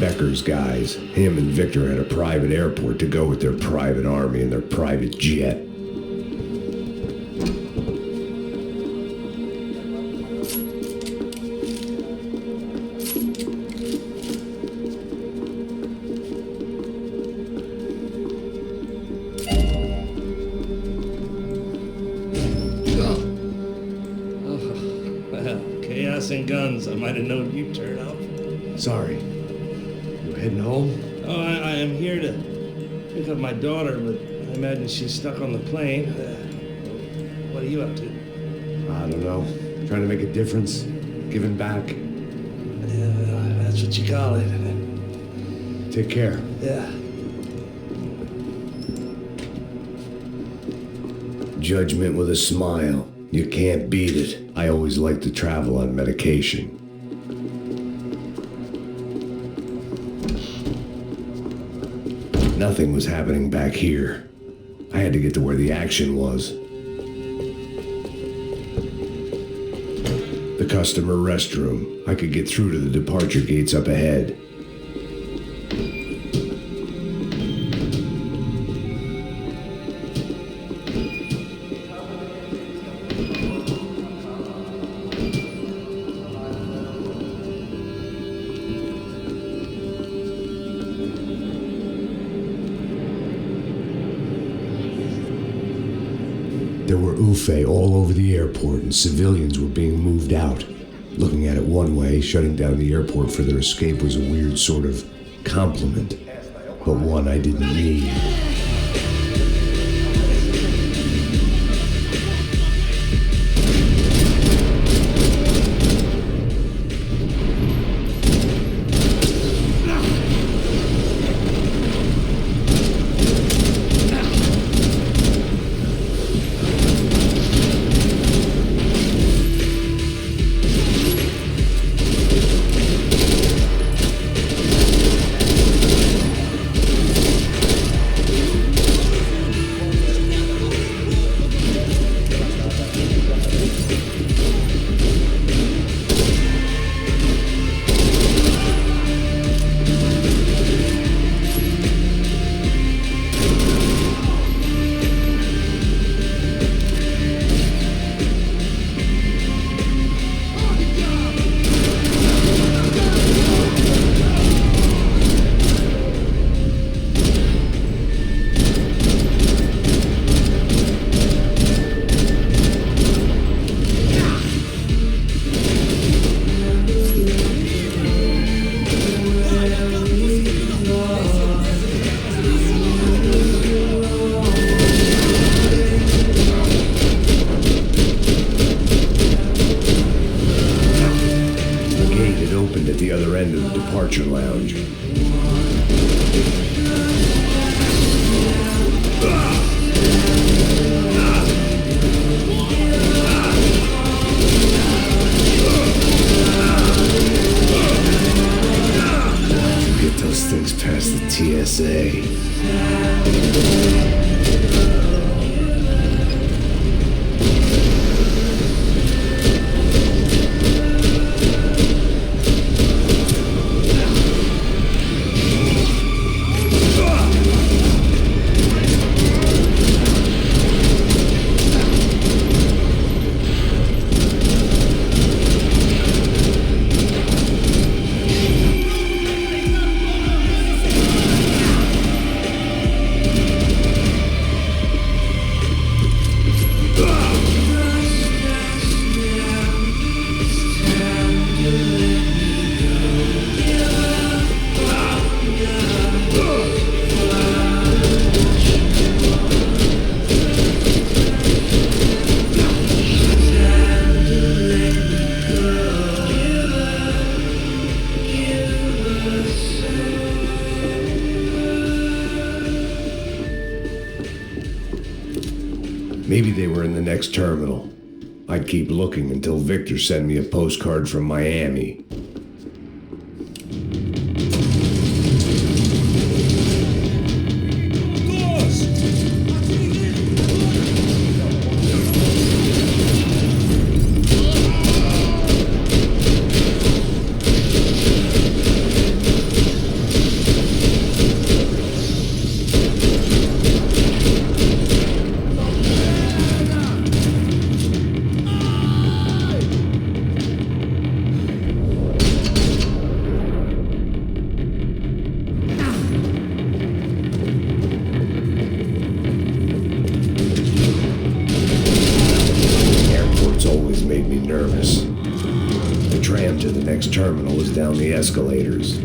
Becker's guys. Him and Victor had a private airport to go with their private army and their private jet. Chaos and guns. I might have known you'd turn up. Sorry. You heading home? Oh, I am here to pick up my daughter, but I imagine she's stuck on the plane. What are you up to? I don't know. Trying to make a difference. Giving back. Yeah, that's what you call it. Take care. Yeah. Judgment with a smile. You can't beat it. I always like to travel on medication. Nothing was happening back here. I had to get to where the action was. The customer restroom. I could get through to the departure gates up ahead. There were UFE all over the airport, and civilians were being moved out. Looking at it one way, shutting down the airport for their escape was a weird sort of compliment, but one I didn't need. At the other end of the departure lounge. Get those things past the TSA. Maybe they were in the next terminal. I'd keep looking until Victor sent me a postcard from Miami. next terminal was down the escalators.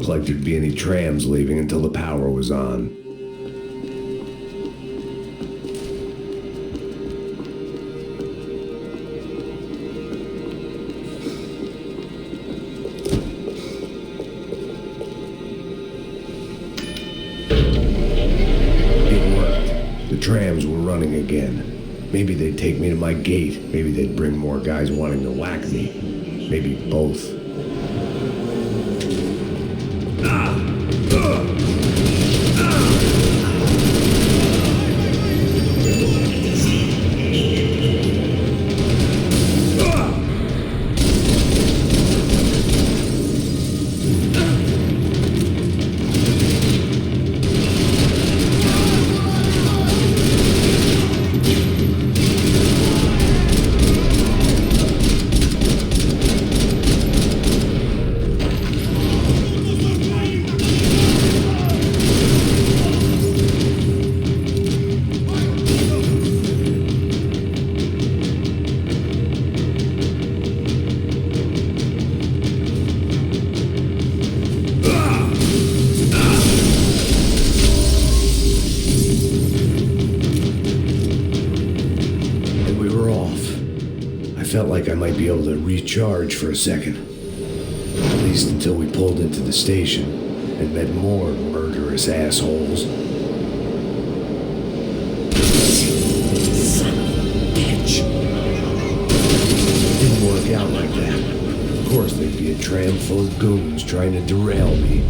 Like there'd be any trams leaving until the power was on. It worked. The trams were running again. Maybe they'd take me to my gate. Maybe they'd bring more guys wanting to whack me. Maybe both. Felt like I might be able to recharge for a second. At least until we pulled into the station and met more murderous assholes. Son of a bitch. Didn't work out like that. Of course there'd be a tram full of goons trying to derail me.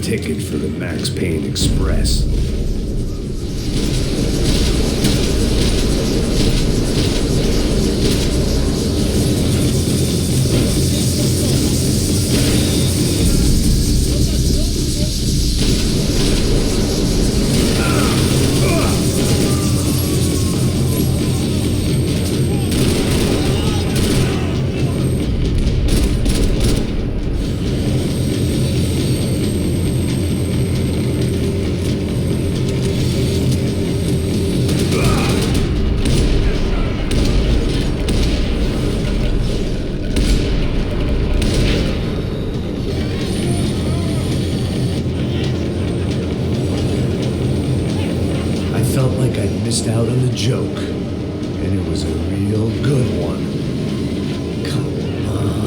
ticket for the Max Payne Express. Missed out on the joke, and it was a real good one. Come on.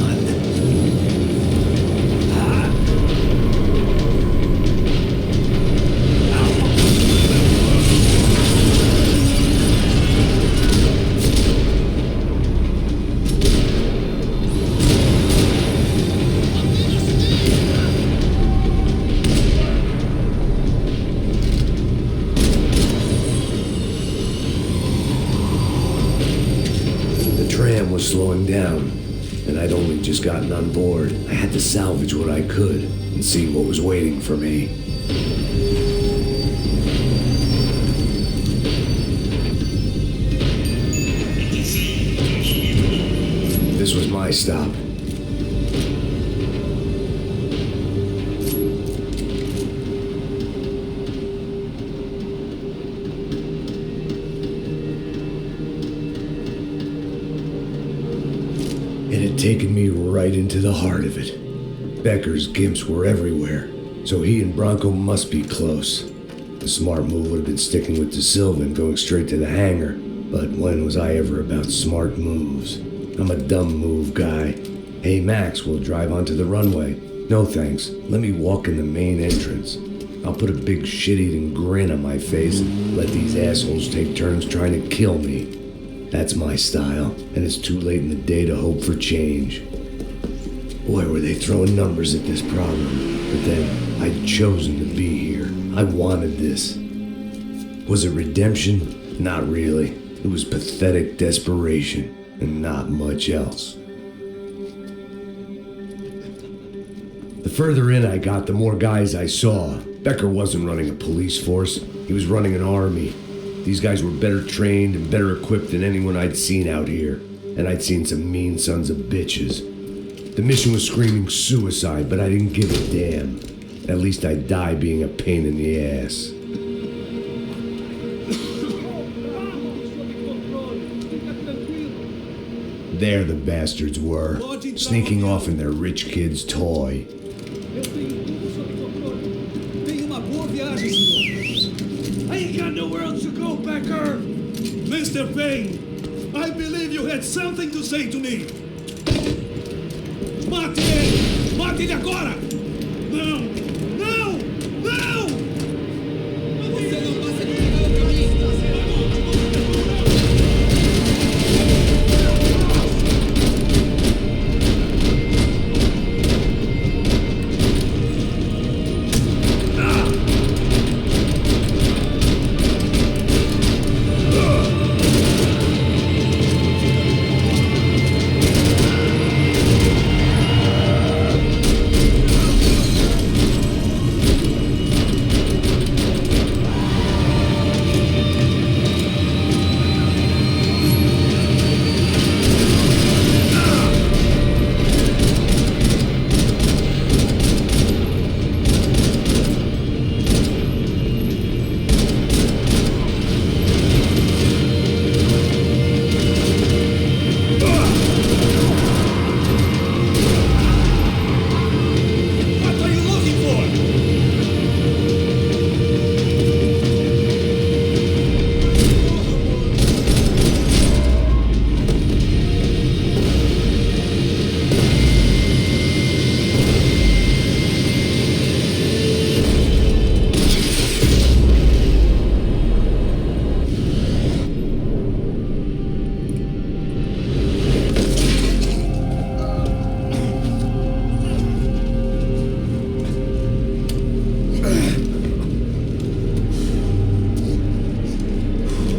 Was slowing down, and I'd only just gotten on board. I had to salvage what I could and see what was waiting for me. This was my stop. It had taken me right into the heart of it. Becker's gimps were everywhere, so he and Bronco must be close. The smart move would have been sticking with De Silva and going straight to the hangar, but when was I ever about smart moves? I'm a dumb move guy. Hey Max, we'll drive onto the runway. No thanks, let me walk in the main entrance. I'll put a big shit-eating grin on my face and let these assholes take turns trying to kill me. That's my style, and it's too late in the day to hope for change. Boy, were they throwing numbers at this problem. But then, I'd chosen to be here. I wanted this. Was it redemption? Not really. It was pathetic desperation, and not much else. The further in I got, the more guys I saw. Becker wasn't running a police force. He was running an army. These guys were better trained and better equipped than anyone I'd seen out here. And I'd seen some mean sons of bitches. The mission was screaming suicide, but I didn't give a damn. At least I'd die being a pain in the ass. There the bastards were, sneaking off in their rich kid's toy. I ain't got nowhere else to go, Becker! Mr. Payne, I believe you had something to say to me. Mate ele! Mate ele agora! Não! Não! Não! Você não passa de pegar o caminho!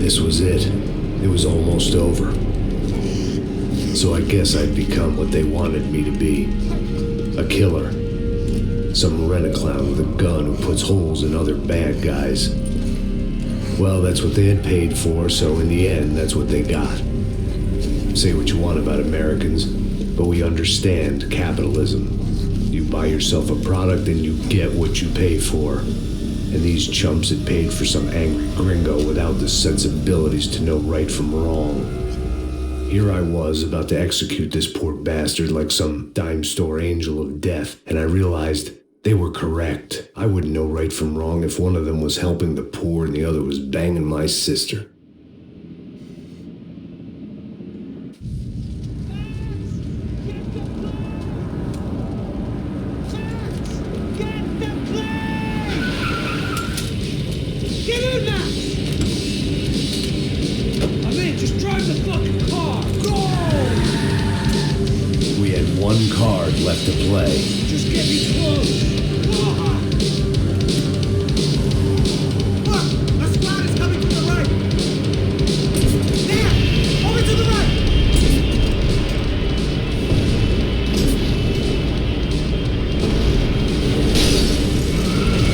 This was it. It was almost over. So I guess I'd become what they wanted me to be. A killer. Some rent-a-clown with a gun who puts holes in other bad guys. Well, that's what they had paid for, so in the end, that's what they got. Say what you want about Americans, but we understand capitalism. You buy yourself a product and you get what you pay for. And these chumps had paid for some angry gringo without the sensibilities to know right from wrong. Here I was about to execute this poor bastard like some dime store angel of death, and I realized they were correct. I wouldn't know right from wrong if one of them was helping the poor and the other was banging my sister. One card left to play. Just get me close. Look, a squad is coming from the right. There, over to the right.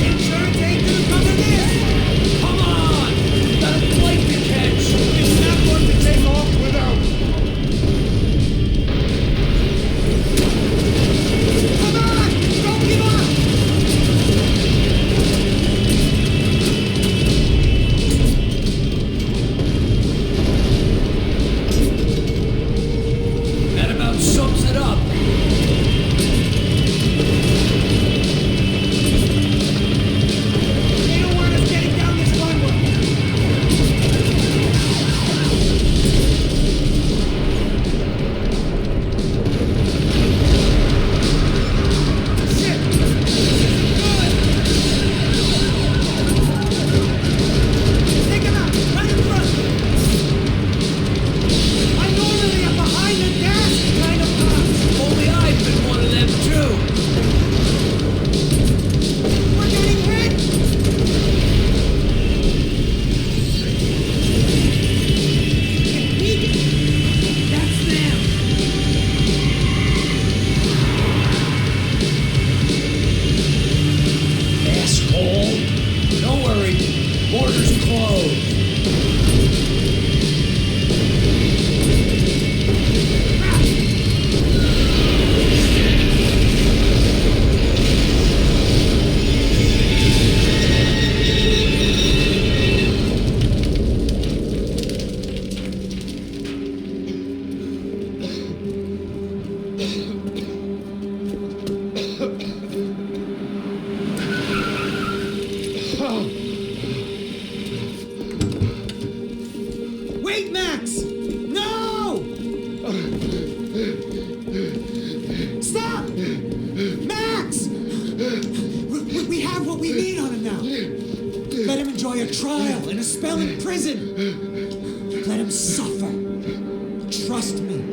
Insurance ain't gonna cover this. Come on, got a flight to catch. It's not going to take off without. Wait, Max! No! Stop! Max! We have what we need on him now. Let him enjoy a trial and a spell in prison. Let him suffer. Trust me.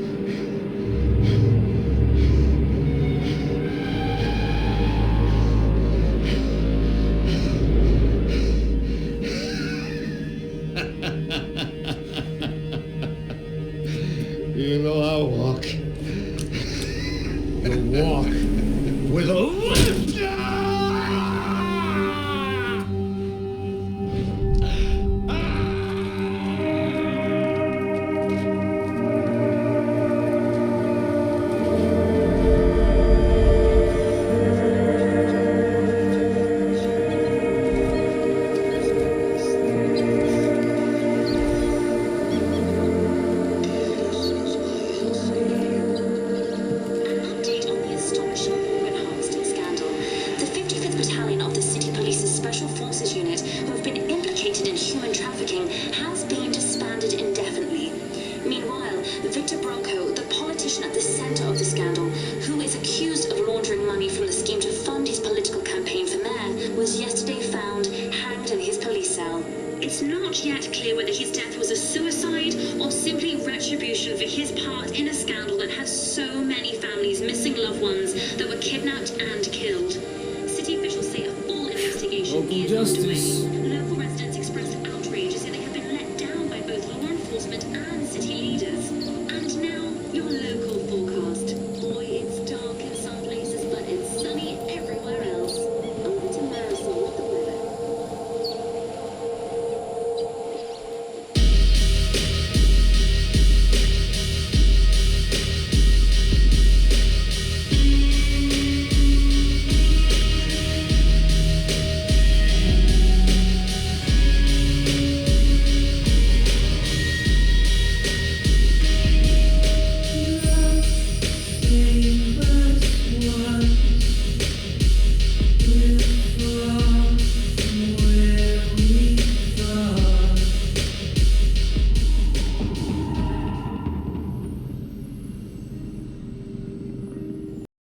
You know I'll walk. You'll walk with a lift. Justice